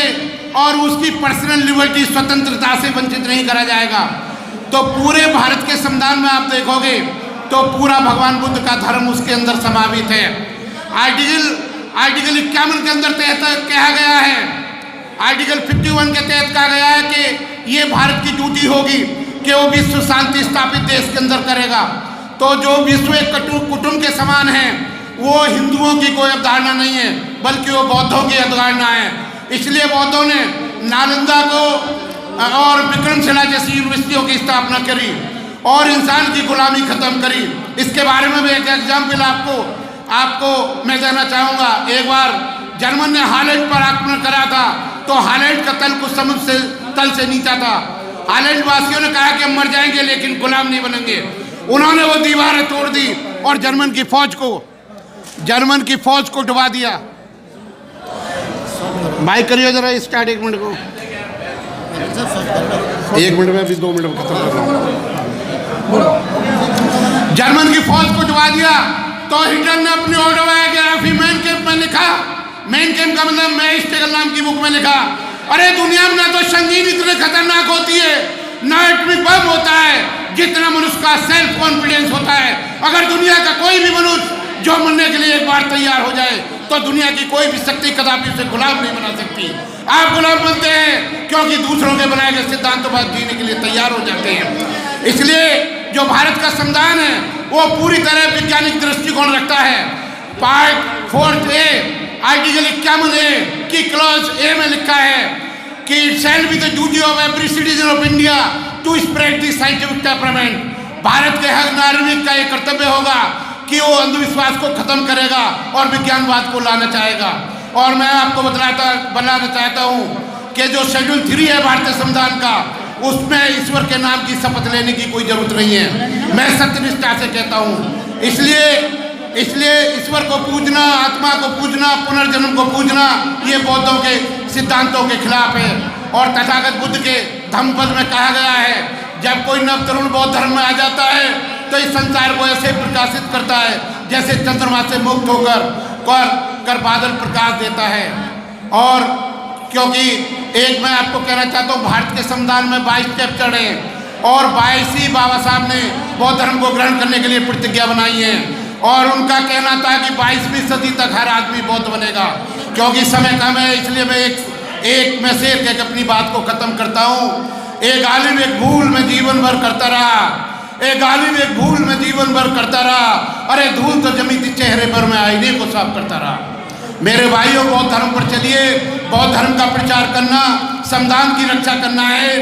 और उसकी पर्सनल लिबर्टी स्वतंत्रता से वंचित नहीं करा जाएगा। तो पूरे भारत के संविधान में आप देखोगे तो पूरा भगवान बुद्ध का धर्म उसके अंदर समावित है। आर्टिकल 51 के अंदर कहा गया है, आर्टिकल 51 के तहत कहा गया है कि ये भारत की ड्यूटी होगी कि वो विश्व शांति स्थापित देश के अंदर करेगा। तो जो विश्व एक कुटुंब के समान है, वो हिंदुओं की कोई अवधारणा नहीं है, बल्कि वो बौद्धों की अवधारणा है। इसलिए बौद्धों ने नालंदा को और विक्रमशिला जैसी यूनिवर्सिटियों की स्थापना करी और इंसान की गुलामी खत्म करी। इसके बारे में भी एक एग्जाम्पल आपको मैं देना चाहूँगा। एक बार जर्मन ने हॉलैंड पर आक्रमण करा था, तो हॉलैंड का तल कुछ समुद्र से तल से नीचा था। हॉलैंड वासियों ने कहा कि हम मर जाएंगे लेकिन गुलाम नहीं बनेंगे। उन्होंने वो दीवारें तोड़ दी और जर्मन की फौज को डुबा दिया। बाइक करिए जरा स्टार्ट, 1 मिनट को, 1 मिनट में, अभी 2 मिनट में खत्म कर रहा हूँ। जर्मन की फौज को डुबा दिया तो हिटलर ने अपनी ऑटोबायोग्राफी मेन कैंप में लिखा, मेन कैंप का मतलब मैं स्टेगल नाम की बुक में लिखा, अरे दुनिया में तो संगीन इतने खतरनाक होती है, ना एटॉमिक बम होता है, जितना मनुष्य का सेल्फ कॉन्फिडेंस होता है। अगर दुनिया का कोई भी मनुष्य जो मरने के लिए एक बार तैयार हो जाए तो दुनिया की कोई भी शक्ति कदापि उसे गुलाम नहीं बना सकती। आप गुलाम बनते हैं क्योंकि दूसरों के बनाए गए सिद्धांतों पर जीने के लिए तैयार हो जाते हैं। इसलिए जो भारत का संविधान है वो पूरी तरह वैज्ञानिक दृष्टिकोण रखता है। पार्ट 4A आर्टिकल 51A की क्लॉज A में लिखा है कि it shall be the duty of every citizen of India to spread the scientific temperament. Bharat के हर नागरिक का ये कर्तव्य होगा कि वो अंधविश्वास को खत्म करेगा और विज्ञानवाद को लाना चाहेगा। और मैं आपको बताना चाहता हूँ कि जो शेड्यूल 3 है भारतीय संविधान का, उसमें ईश्वर के नाम की शपथ लेने की कोई जरूरत नहीं है। मैं सत्यनिष्ठा से कहता हूँ। इसलिए ईश्वर को पूजना, आत्मा को पूजना, पुनर्जन्म को पूजना, ये बौद्धों के सिद्धांतों के खिलाफ है। और तथागत बुद्ध के धम्मपद में कहा गया है, जब कोई नव तरुण बौद्ध धर्म में आ जाता है तो इस संसार को ऐसे प्रकाशित करता है जैसे चंद्रमा से मुक्त होकर बादल प्रकाश देता है। और क्योंकि एक मैं आपको कहना चाहता हूँ, भारत के संविधान में 22 चैप्टर हैं और 22 ही बाबा साहब ने बौद्ध धर्म को ग्रहण करने के लिए प्रतिज्ञा बनाई है। और उनका कहना था कि 22वीं सदी तक हर आदमी बौद्ध बनेगा। क्योंकि समय कम है, इसलिए मैं एक मैसेज कहकर अपनी बात को खत्म करता हूँ। एक आलिम एक भूल में जीवन भर करता रहा, एक आलिम एक भूल में जीवन भर करता रहा, अरे धूल तो जमी थी चेहरे पर, मैं आईने को साफ करता रहा। मेरे भाइयों, बौद्ध धर्म पर चलिए। बौद्ध धर्म का प्रचार करना संविधान की रक्षा करना है।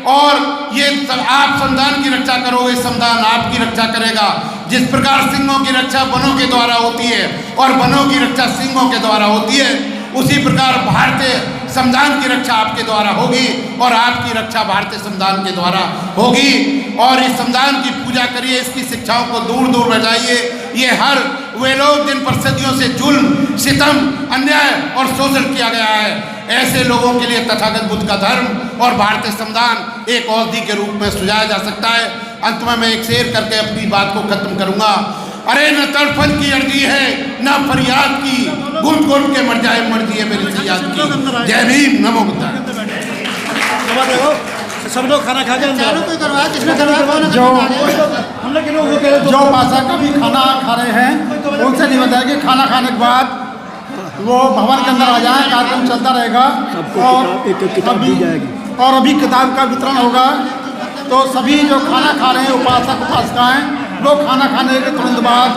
और ये आप संविधान की रक्षा करोगे, संविधान आपकी रक्षा करेगा। जिस प्रकार सिंहों की रक्षा वनों के द्वारा होती है और वनों की रक्षा सिंहों के द्वारा होती है, उसी प्रकार भारतीय संविधान की रक्षा आपके द्वारा होगी और आपकी रक्षा भारतीय संविधान के द्वारा होगी। और इस संविधान की पूजा करिए, इसकी शिक्षाओं को दूर दूर ले जाइए। ये हर वे लोग जिन पर सदियों से जुल्म, सितम, अन्याय और शोषण किया गया है, ऐसे लोगों के लिए तथागत बुद्ध का धर्म और भारतीय संविधान एक औषधि के रूप में सुझाया जा सकता है। अंत में मैं एक शेर करके अपनी बात को खत्म करूंगा। अरे न तड़फन की अर्जी है न फरियाद की, घुट घुट के मर जाए मर्जी है मेरी फरियाद की। जय भीम, नमो बुद्धाय। सब लोग खाना खा के जो भाषा का भी खाना खा रहे हैं उनसे नहीं बताया कि खाना खाने के बाद वो भवन के अंदर आ जाए, कार्यक्रम चलता रहेगा और अभी किताब का वितरण होगा। तो सभी जो खाना खा रहे हैं उपासक उपासिकाएं, वो खाना खाने के तुरंत बाद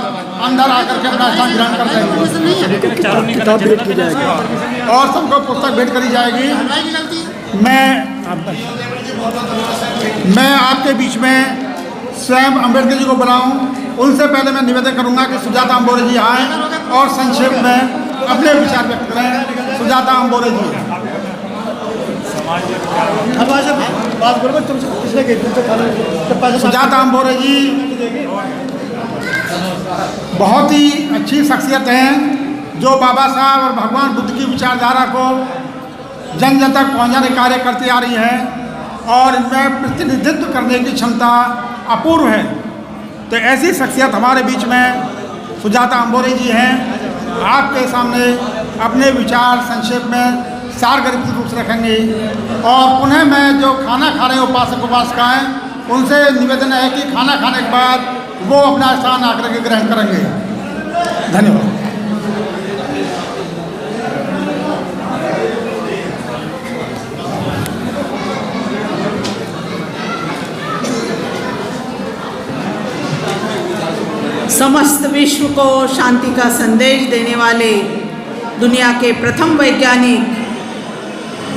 अंदर आकर के अपना स्थान ग्रहण कर लेंगे। किताब भेंट की जाएगी और सबको पुस्तक भेंट करी जाएगी। मैं आपके बीच में स्वयं अम्बेडकर जी को बुलाऊं, उनसे पहले मैं निवेदन करूंगा कि सुजाता अम्बोरे जी आएँ और संक्षेप में अपने विचार व्यक्त करें। सुजाता अम्बोरे जी। सुजाता अम्बोरे जी बहुत ही अच्छी शख्सियत हैं जो बाबा साहब और भगवान बुद्ध की विचारधारा को जन जन तक पहुँचाने कार्य करती आ रही है और इनमें प्रतिनिधित्व करने की क्षमता अपूर्व है। तो ऐसी शख्सियत हमारे बीच में सुजाता अम्बोरे जी हैं। आपके सामने अपने विचार संक्षेप में सारगर्भित रूप से रखेंगे। और पुनः मैं जो खाना खा रहे उपासक उपासिकाएँ उनसे निवेदन है कि खाना खाने के बाद वो अपना स्थान आकर के ग्रहण करेंगे। धन्यवाद। समस्त विश्व को शांति का संदेश देने वाले दुनिया के प्रथम वैज्ञानिक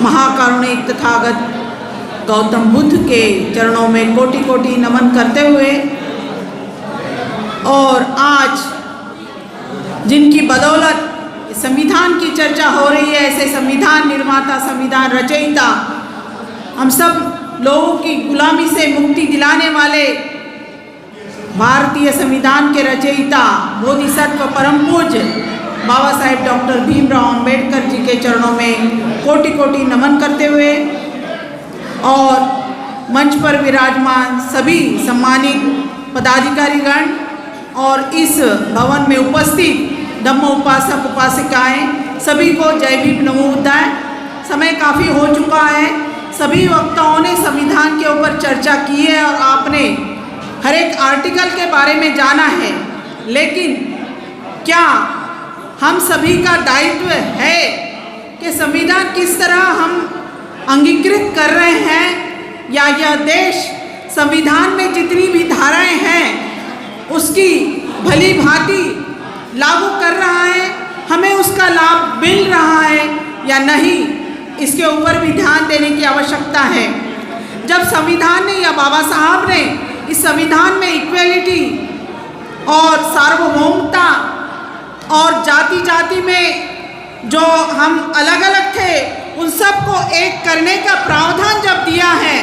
महाकारुणिक तथागत गौतम बुद्ध के चरणों में कोटि कोटि नमन करते हुए और आज जिनकी बदौलत संविधान की चर्चा हो रही है, ऐसे संविधान निर्माता, संविधान रचयिता, हम सब लोगों की गुलामी से मुक्ति दिलाने वाले भारतीय संविधान के रचयिता बोधिसत्व परम पूज्य बाबा साहेब डॉक्टर भीमराव अंबेडकर जी के चरणों में कोटि कोटि नमन करते हुए और मंच पर विराजमान सभी सम्मानित पदाधिकारीगण और इस भवन में उपस्थित धम्म उपासक उपासिकाएं सभी को जय भीम नमो बुद्धाय। समय काफ़ी हो चुका है, सभी वक्ताओं ने संविधान के ऊपर चर्चा की है और आपने हर एक आर्टिकल के बारे में जाना है, लेकिन क्या हम सभी का दायित्व है कि संविधान किस तरह हम अंगीकृत कर रहे हैं, या यह देश संविधान में जितनी भी धाराएं हैं उसकी भली भांति लागू कर रहा है, हमें उसका लाभ मिल रहा है या नहीं, इसके ऊपर भी ध्यान देने की आवश्यकता है। जब संविधान ने या बाबा साहब ने इस संविधान में इक्वेलिटी और सार्वभौमता और जाति जाति में जो हम अलग अलग थे उन सबको एक करने का प्रावधान जब दिया है,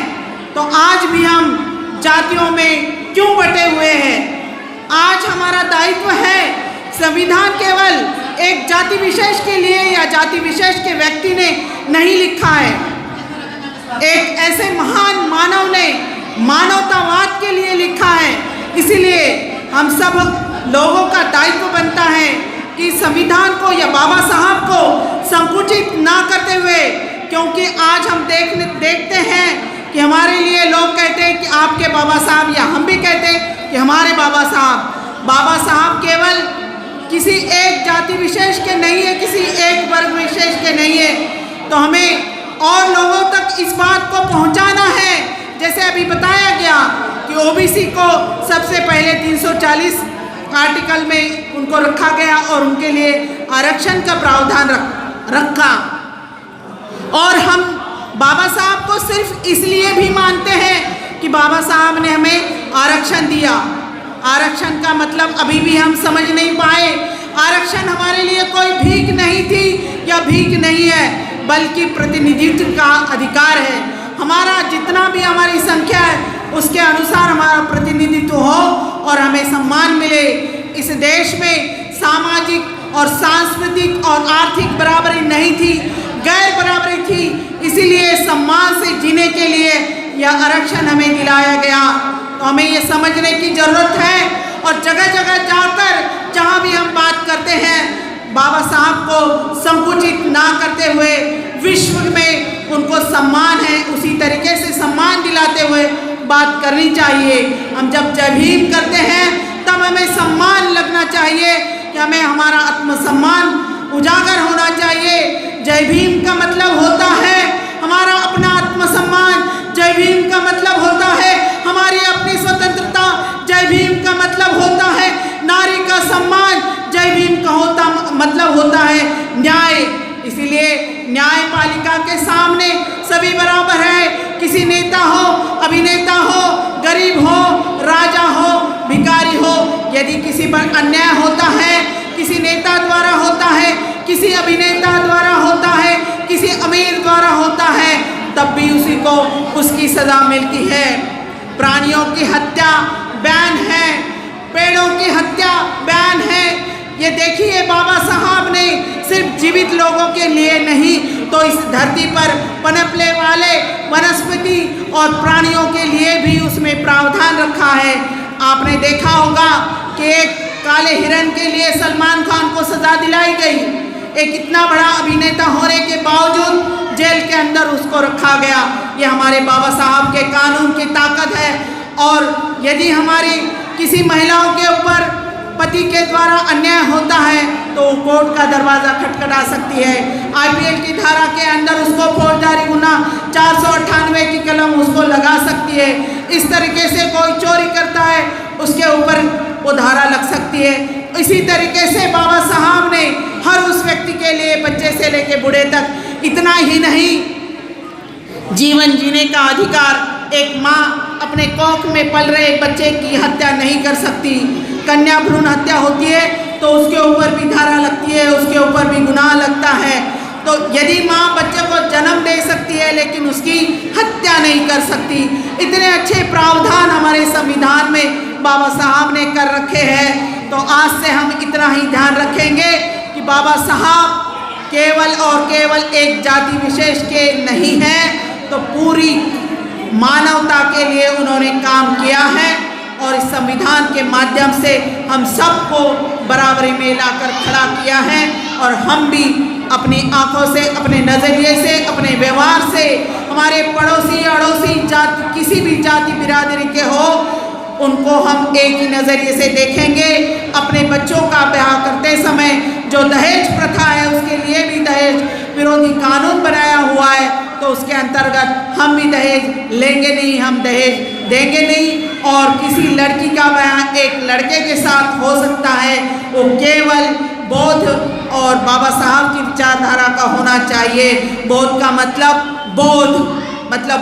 तो आज भी हम जातियों में क्यों बटे हुए हैं? आज हमारा दायित्व है, संविधान केवल एक जाति विशेष के लिए या जाति विशेष के व्यक्ति ने नहीं लिखा है, एक ऐसे महान मानव ने मानवतावाद के लिए लिखा है। इसीलिए हम सब लोगों का दायित्व बनता है कि संविधान को या बाबा साहब को संकुचित ना करते हुए, क्योंकि आज हम देखते हैं कि हमारे लिए लोग कहते हैं कि आपके बाबा साहब, या हम भी कहते हैं कि हमारे बाबा साहब केवल किसी एक जाति विशेष के नहीं है, किसी एक वर्ग विशेष के नहीं है। तो हमें और लोगों तक इस बात को पहुंचाना है, जैसे अभी बताया गया कि ओबीसी को सबसे पहले 340 आर्टिकल में उनको रखा गया और उनके लिए आरक्षण का प्रावधान रखा। और हम बाबा साहब को सिर्फ इसलिए भी मानते हैं कि बाबा साहब ने हमें आरक्षण दिया। आरक्षण का मतलब अभी भी हम समझ नहीं पाए। आरक्षण हमारे लिए कोई भीख नहीं थी या भीख नहीं है, बल्कि प्रतिनिधित्व का अधिकार है। हमारा जितना भी हमारी संख्या है उसके अनुसार हमारा प्रतिनिधित्व हो और हमें सम्मान मिले। इस देश में सामाजिक और सांस्कृतिक और आर्थिक बराबरी नहीं थी, गैर बराबरी थी। इसीलिए सम्मान से जीने के लिए यह आरक्षण हमें दिलाया गया। तो हमें ये समझने की ज़रूरत है और जगह जगह जाकर जहाँ भी हम बात करते हैं बाबा साहब को संकुचित ना करते हुए विश्व में उनको सम्मान है उसी तरीके से सम्मान दिलाते हुए बात करनी चाहिए। हम जब जय भीम करते हैं तब हमें सम्मान लगना चाहिए कि हमें हमारा आत्मसम्मान उजागर होना चाहिए। जय भीम का मतलब होता है हमारा अपना आत्मसम्मान, जय भीम का मतलब होता है हमारी अपनी स्वतंत्रता, जय भीम का मतलब होता है नारी का सम्मान, जय भीम का मतलब होता है न्याय। इसीलिए न्यायपालिका के सामने सभी बराबर है। किसी नेता हो, अभिनेता हो, गरीब हो, राजा हो, भिखारी हो, यदि किसी पर अन्याय होता है, किसी नेता द्वारा होता है, किसी अभिनेता द्वारा होता है, किसी अमीर द्वारा होता है, तब भी उसी को उसकी सजा मिलती है। प्राणियों की हत्या बैन है, पेड़ों की हत्या बैन है। ये देखिए बाबा साहब ने सिर्फ जीवित लोगों के लिए नहीं तो इस धरती पर पनपने वाले वनस्पति और प्राणियों के लिए भी उसमें प्रावधान रखा है। आपने देखा होगा कि एक काले हिरण के लिए सलमान खान को सजा दिलाई गई। एक इतना बड़ा अभिनेता होने के बावजूद जेल के अंदर उसको रखा गया। ये हमारे बाबा साहब के कानून की ताकत है। और यदि हमारी किसी महिलाओं के ऊपर पति के द्वारा अन्याय होता है तो कोर्ट का दरवाज़ा खटखटा सकती है। IPL की धारा के अंदर उसको फौजदारी गुना 498 की कलम उसको लगा सकती है। इस तरीके से कोई चोरी करता है उसके ऊपर वो धारा लग सकती है। इसी तरीके से बाबा साहब ने हर उस व्यक्ति के लिए, बच्चे से लेके बूढ़े तक, इतना ही नहीं, जीवन जीने का अधिकार, एक माँ अपने कोख में पल रहे एक बच्चे की हत्या नहीं कर सकती। कन्या भ्रूण हत्या होती है तो उसके ऊपर भी धारा लगती है, उसके ऊपर भी गुनाह लगता है। तो यदि माँ बच्चे को जन्म दे सकती है लेकिन उसकी हत्या नहीं कर सकती। इतने अच्छे प्रावधान हमारे संविधान में बाबा साहब ने कर रखे हैं। तो आज से हम इतना ही ध्यान रखेंगे कि बाबा साहब केवल और केवल एक जाति विशेष के नहीं हैं, तो पूरी मानवता के लिए उन्होंने काम किया है और इस संविधान के माध्यम से हम सबको बराबरी में लाकर खड़ा किया है। और हम भी अपनी आंखों से, अपने नज़रिए से, अपने व्यवहार से हमारे पड़ोसी अड़ोसी जाति, किसी भी जाति बिरादरी के हो, उनको हम एक ही नज़रिए से देखेंगे। अपने बच्चों का ब्याह करते समय जो दहेज प्रथा है उसके लिए भी दहेज विरोधी कानून बनाया हुआ है, तो उसके अंतर्गत हम भी दहेज लेंगे नहीं, हम दहेज देंगे नहीं। और किसी लड़की का ब्याह एक लड़के के साथ हो सकता है, वो केवल बौद्ध और बाबा साहब की विचारधारा का होना चाहिए। बौद्ध का मतलब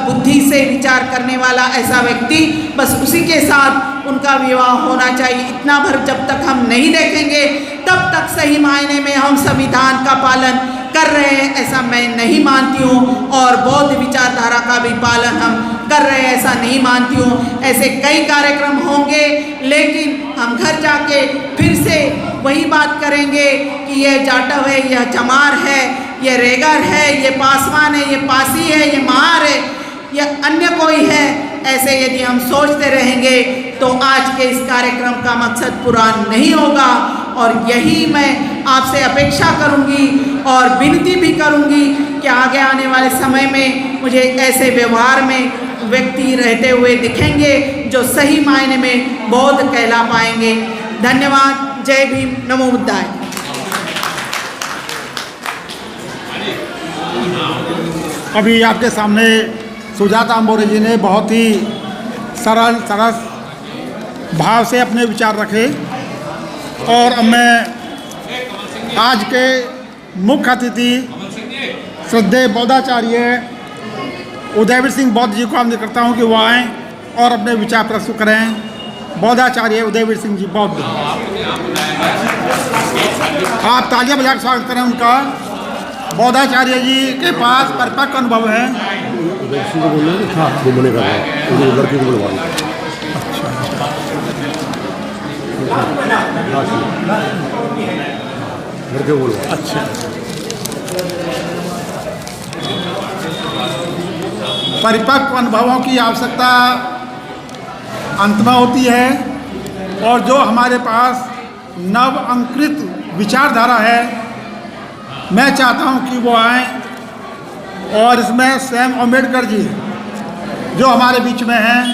बुद्धि से विचार करने वाला ऐसा व्यक्ति, बस उसी के साथ उनका विवाह होना चाहिए। इतना भर जब तक हम नहीं देखेंगे तब तक सही मायने में हम संविधान का पालन कर रहे हैं ऐसा मैं नहीं मानती हूँ, और बौद्ध विचारधारा का भी पालन हम कर रहे हैं ऐसा नहीं मानती हूँ। ऐसे कई कार्यक्रम होंगे, लेकिन हम घर जाके फिर से वही बात करेंगे कि यह जाटव है, यह चमार है, ये रेगर है, ये पासवान है, ये पासी है, ये महार है, ये अन्य कोई है। ऐसे यदि हम सोचते रहेंगे तो आज के इस कार्यक्रम का मकसद पूरा नहीं होगा। और यही मैं आपसे अपेक्षा करूंगी और विनती भी करूंगी कि आगे आने वाले समय में मुझे ऐसे व्यवहार में व्यक्ति रहते हुए दिखेंगे जो सही मायने में बौद्ध कहला पाएंगे। धन्यवाद। जय भीम। नमो बुद्धाय। अभी आपके सामने सुजाता अंबोरे जी ने बहुत ही सरल सरस भाव से अपने विचार रखे, और अब मैं आज के मुख्य अतिथि श्रद्धेय बौद्धाचार्य उदयवीर सिंह बौद्ध जी को आमंत्रित करता हूं कि वो आएँ और अपने विचार प्रस्तुत करें। बौद्धाचार्य उदयवीर सिंह जी बौद्ध, आप तालियां बजा कर स्वागत करें उनका। बौद्धाचार्य जी के पास परिपक्व अनुभव है। लड़की को बुलवा अच्छा परिपक्व अनुभवों की आवश्यकता अंत में होती है, और जो हमारे पास नव अंकुरित विचारधारा है, मैं चाहता हूं कि वो आएँ। और इसमें स्वयं अम्बेडकर जी जो हमारे बीच में हैं,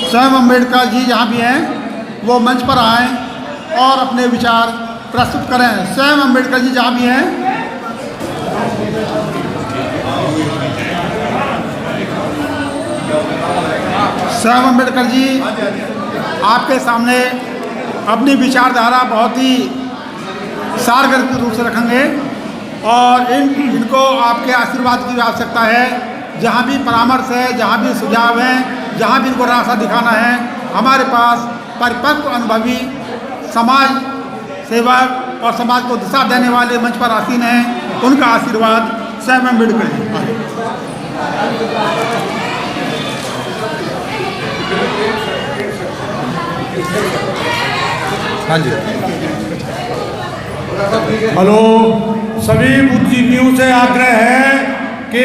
स्वयं अम्बेडकर जी जहाँ भी हैं वो मंच पर आएँ और अपने विचार प्रस्तुत करें। स्वयं अम्बेडकर जी जहाँ भी हैं, स्वयं अम्बेडकर जी आपके सामने अपनी विचारधारा बहुत ही सारगर रूप से रखेंगे, और इनको आपके आशीर्वाद की आवश्यकता है। जहाँ भी परामर्श है, जहाँ भी सुझाव हैं, जहाँ भी इनको रास्ता दिखाना है, हमारे पास परिपक्व अनुभवी समाज सेवक और समाज को दिशा देने वाले मंच पर आसीन हैं, उनका आशीर्वाद स्वयं अम्बेडकर जी। हाँ जी, हेलो, सभी बुद्धिजीवियों से आग्रह है कि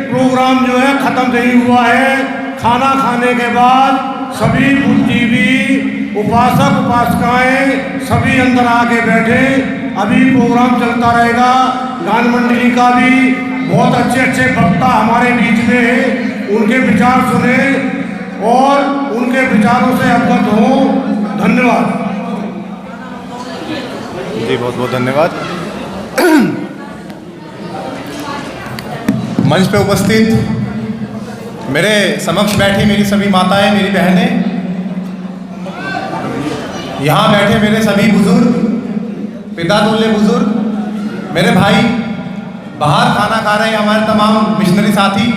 प्रोग्राम जो है ख़त्म नहीं हुआ है। खाना खाने के बाद सभी बुद्धिजीवी, उपासक उपासिकाएं सभी अंदर आके बैठे। अभी प्रोग्राम चलता रहेगा। गान मंडली का भी बहुत अच्छे अच्छे वक्ता हमारे बीच में हैं, उनके विचार सुने और उनके विचारों से अवगत हों। धन्यवाद जी, बहुत बहुत धन्यवाद। मंच पे उपस्थित मेरे समक्ष बैठी मेरी सभी माताएं, मेरी बहनें, यहाँ बैठे मेरे सभी बुजुर्ग, पिता तुल्य बुजुर्ग, मेरे भाई, बाहर खाना खा रहे हैं हमारे तमाम मिशनरी साथी,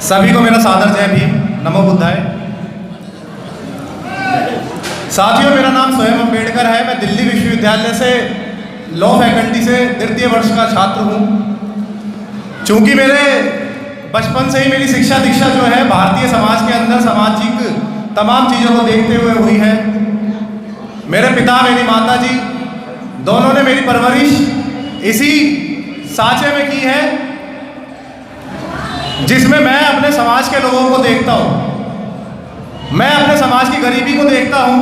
सभी को मेरा सादर जय भीम, नमो बुद्धाय। साथियों, मेरा नाम स्वयं अम्बेडकर है। मैं दिल्ली विश्वविद्यालय से लॉ फैकल्टी से तृतीय वर्ष का छात्र हूँ। चूँकि मेरे बचपन से ही मेरी शिक्षा दीक्षा जो है भारतीय समाज के अंदर सामाजिक तमाम चीज़ों को देखते हुए हुई है। मेरे पिता, मेरी माता जी दोनों ने मेरी परवरिश इसी साँचे में की है जिसमें मैं अपने समाज के लोगों को देखता हूँ, मैं अपने समाज की गरीबी को देखता हूँ,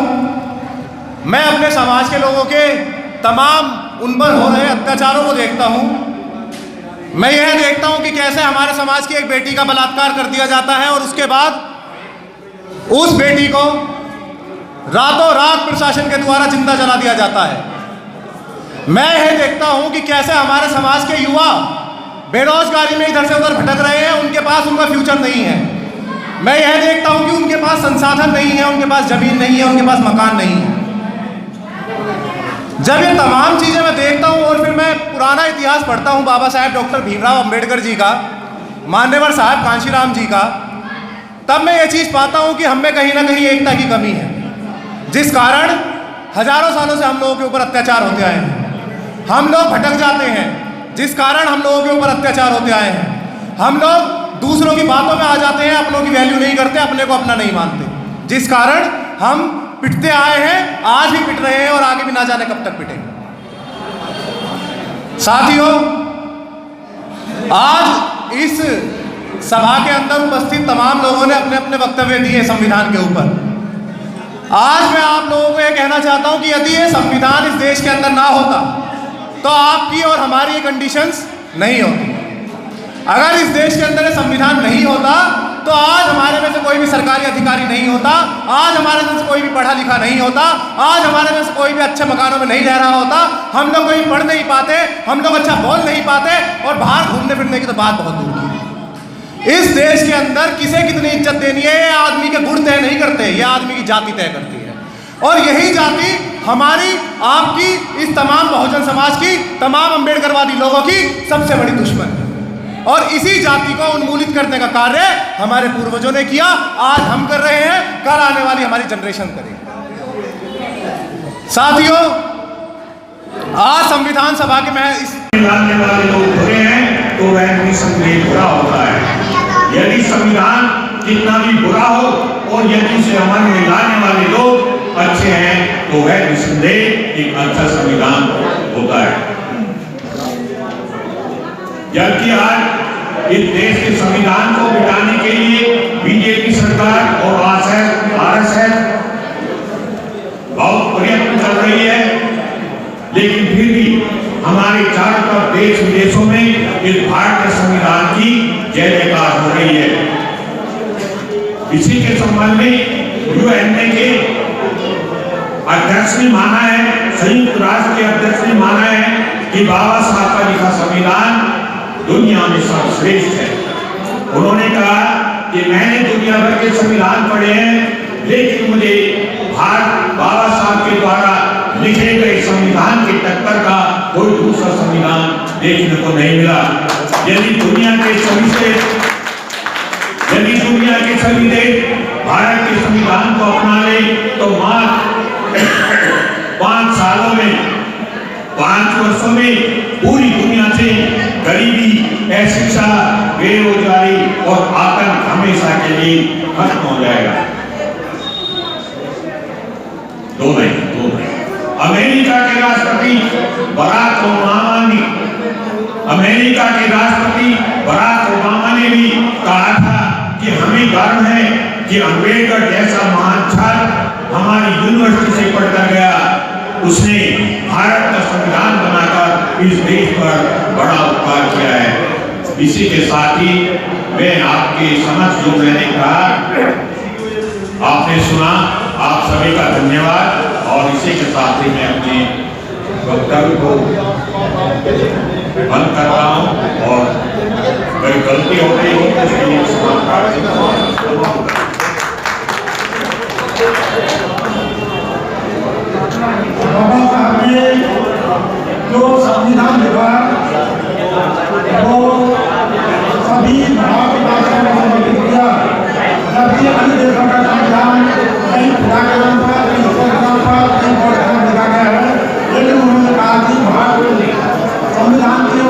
मैं अपने समाज के लोगों के तमाम उन पर हो रहे अत्याचारों को देखता हूँ। मैं यह देखता हूँ कि कैसे हमारे समाज की एक बेटी का बलात्कार कर दिया जाता है और उसके बाद उस बेटी को रातों रात प्रशासन के द्वारा जिंदा जला दिया जाता है। मैं यह देखता हूँ कि कैसे हमारे समाज के युवा बेरोजगारी में इधर से उधर भटक रहे हैं, उनके पास उनका फ्यूचर नहीं है। मैं यह देखता हूँ कि उनके पास संसाधन नहीं है, उनके पास जमीन नहीं है, उनके पास मकान नहीं है। जब ये तमाम चीज़ें मैं देखता हूँ और फिर मैं पुराना इतिहास पढ़ता हूँ बाबा साहेब डॉक्टर भीमराव अंबेडकर जी का, मान्यवर साहब कांशीराम जी का, तब मैं ये चीज़ पाता हूँ कि हम में कहीं ना कहीं एकता की कमी है, जिस कारण हजारों सालों से हम लोगों के ऊपर अत्याचार होते आए हैं। हम लोग भटक जाते हैं, जिस कारण हम लोगों के ऊपर अत्याचार होते आए हैं। हम लोग दूसरों की बातों में आ जाते हैं, अपनों की वैल्यू नहीं करते, अपने को अपना नहीं मानते, जिस कारण हम पिटते आए हैं, आज भी पिट रहे हैं और आगे भी ना जाने कब तक पिटेंगे। साथियों, आज इस सभा के अंदर उपस्थित तमाम लोगों ने अपने अपने वक्तव्य दिए संविधान के ऊपर। आज मैं आप लोगों को यह कहना चाहता हूं कि यदि ये संविधान इस देश के अंदर ना होता तो आपकी और हमारी ये कंडीशंस नहीं होती। अगर इस देश के अंदर ये संविधान नहीं होता तो आज हमारे में से कोई भी सरकारी अधिकारी नहीं होता, आज हमारे में से कोई भी पढ़ा लिखा नहीं होता, आज हमारे में से कोई भी अच्छे मकानों में नहीं रह रहा होता, हम लोग कोई पढ़ नहीं पाते, हम लोग अच्छा बोल नहीं पाते और बाहर घूमने फिरने की तो बात बहुत दूर की। इस देश के अंदर किसे कितनी इज्जत देनी है ये आदमी के गुण तय नहीं करते, ये आदमी की जाति तय करती है। और यही जाति हमारी, आपकी, इस तमाम बहुजन समाज की, तमाम अम्बेडकरवादी लोगों की सबसे बड़ी दुश्मन है। और इसी जाति को उन्मूलित करने का कार्य हमारे पूर्वजों ने किया, आज हम कर रहे हैं, कल आने वाली हमारी जनरेशन करेगी। साथियों, आज संविधान सभा के मैं इस लाने वाले लोग बुरे हैं तो वह भी संविधान बुरा होता है। यदि संविधान कितना भी बुरा हो और यदि उसे अमल में लाने वाले लोग अच्छे हैं तो वह निसंदेह एक अच्छा संविधान होता है। जबकि आज इस देश के संविधान को मिटाने के लिए बीजेपी सरकार और आरएसएस बहुत प्रयत्न कर रही है, लेकिन फिर भी हमारे चारों तरफ देश विदेशों में इस भारतीय संविधान की जय जयकार हो रही है। इसी के संबंध में यूएनए के अध्यक्ष ने माना है, संयुक्त राष्ट्र के अध्यक्ष ने माना है कि बाबा साहब का लिखा संविधान दुनिया में सर्वश्रेष्ठ है। उन्होंने कहा कि मैंने दुनिया भर के संविधान पढ़े हैं, लेकिन मुझे बाबा साहब के द्वारा लिखे गए संविधान की टक्कर का कोई दूसरा संविधान देखने को नहीं मिला। यदि दुनिया के सभी देश भारत के संविधान को अपना ले तो मात्र 5 सालों में, 5 वर्षों में पूरी दुनिया से गरीबी, अशिक्षा, बेरोजगारी और आतंक हमेशा के लिए खत्म हो जाएगा। दो नहीं। अमेरिका के राष्ट्रपति बराक ओबामा ने भी कहा था कि हमें गर्व है कि अम्बेडकर जैसा महान छात्र हमारी यूनिवर्सिटी से पढ़कर गया, उसने भारत का संविधान बनाकर इस देश पर बड़ा उपकार किया है। इसी के साथ ही मैं आपके समक्ष जो मैंने कहा आपने सुना, आप सभी का धन्यवाद। और इसी के साथ ही मैं अपने वक्तव्य को बंद कर रहा हूँ और कोई गलती हो गई हो तो उसके लिए बाबा साहब ने जो संविधान लिखा वो सभी भारतवासियों को समर्पित किया। जबकि अन्य देशों का संविधान कहीं खुदा के नाम पर, कहीं ईश्वर के नाम पर, कहीं गौर के नाम लिखा गया है, लेकिन उन्होंने कहा कि भारत संविधान के